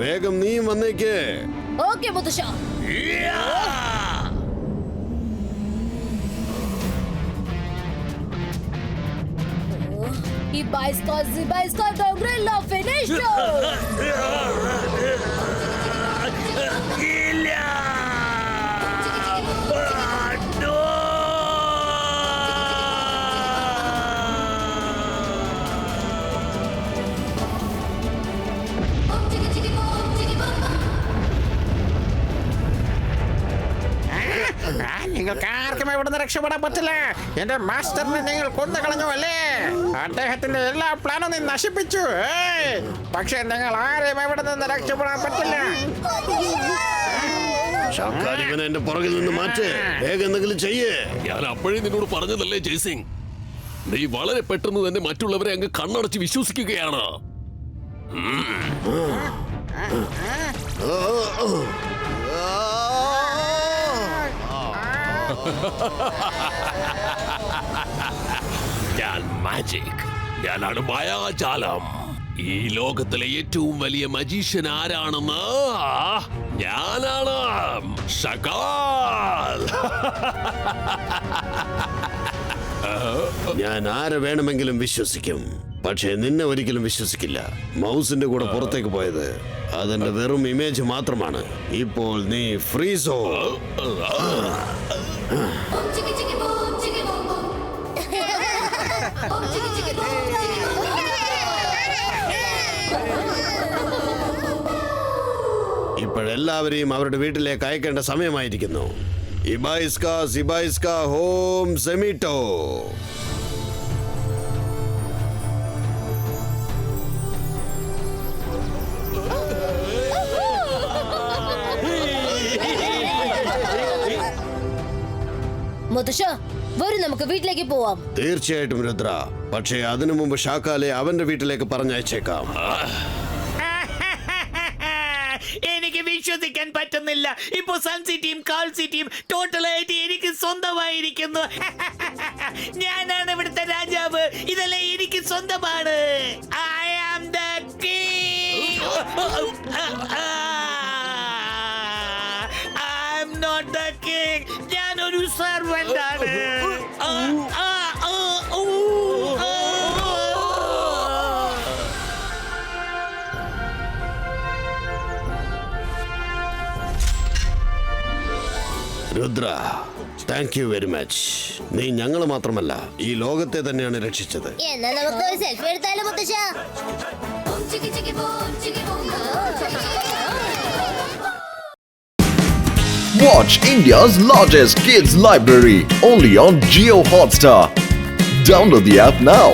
വേഗം നീയും വന്നേക്ക്. ഓക്കെ മുത്തശ്ശ. ഈ ബൈസ്കോപ്പ് ഡോംഗ്രില്ല ഫിനിഷ്. നിങ്ങൾക്ക് ആർക്കും ഇവിടുന്ന് രക്ഷപ്പെടാൻ പറ്റില്ല. എന്റെ മാസ്റ്ററിനെ നിങ്ങൾ കൊന്നു കളഞ്ഞു അല്ലേ? അദ്ദേഹത്തിന്റെ എല്ലാ പ്ലാനും നീ നശിപ്പിച്ചു. പക്ഷെ നിങ്ങൾ ആരെയും ഇവിടെ നിന്ന് രക്ഷപ്പെടാൻ പറ്റില്ല. ഇവനെ എന്റെ പുറകിൽ നിന്ന് മാറ്റ്. വേഗം എന്തെങ്കിലും ചെയ്യേ. ഞാൻ അപ്പോഴേ നിന്നോട് പറഞ്ഞതല്ലേ ജയ്സിംഗ്, നീ വളരെ പെട്ടെന്ന് തന്നെ മറ്റുള്ളവരെ അങ്ങ് കണ്ണടച്ച് വിശ്വസിക്കുകയാണ്. ഞാൻ മാജിക്, ഞാനാണ് മായാജാലം. ഈ ലോകത്തിലെ ഏറ്റവും വലിയ മജീഷ്യൻ ആരാണെന്ന് ഞാനാണ്, ഷകാൽ. ഞാൻ ആരെ വേണമെങ്കിലും വിശ്വസിക്കും, പക്ഷേ നിന്നെ ഒരിക്കലും വിശ്വസിക്കില്ല. മൗസിന്റെ കൂടെ പുറത്തേക്ക് പോയത് അതെന്റെ വെറും ഇമേജ് മാത്രമാണ്. ഇപ്പോൾ നീ ഫ്രീസോ. ഇപ്പോഴെല്ലാവരെയും അവരുടെ വീട്ടിലേക്ക് അയക്കേണ്ട സമയമായിരിക്കുന്നു. ഇബൈസ്ക ഹോം സെമിറ്റോ. മുത്തശ്ശ, വരൂ നമുക്ക് വീട്ടിലേക്ക് പോവാം. തീർച്ചയായിട്ടും രുദ്ര, പക്ഷേ അതിനു മുമ്പ് ഷാക്കാലെ അവന്റെ വീട്ടിലേക്ക് പറഞ്ഞയച്ചേക്കാം. എനിക്ക് വിശ്വസിക്കാൻ പറ്റുന്നില്ല. ഇപ്പോ സൺ സിറ്റിയും കാൾ സിറ്റിയും ടോട്ടലായിട്ട് എനിക്ക് സ്വന്തമായിരിക്കുന്നു. ഞാനാണ് ഇവിടുത്തെ രാജാവ്. ഇതെല്ലാം എനിക്ക് സ്വന്തമാണ്. I am the king. I am not the king. ഞാനൊരു സർവന്റ് ആണ്. Rudra, thank you very much. നീ ഞങ്ങൾ മാത്രമല്ല, ഈ ലോകത്തെ തന്നെയാണ് രക്ഷിച്ചത്. എന്നാ നമുക്ക് ഒരു സെൽഫി എടുത്താലോ മുത്തശ്ശ? Watch India's largest kids library only on Jio Hotstar. Download the app now.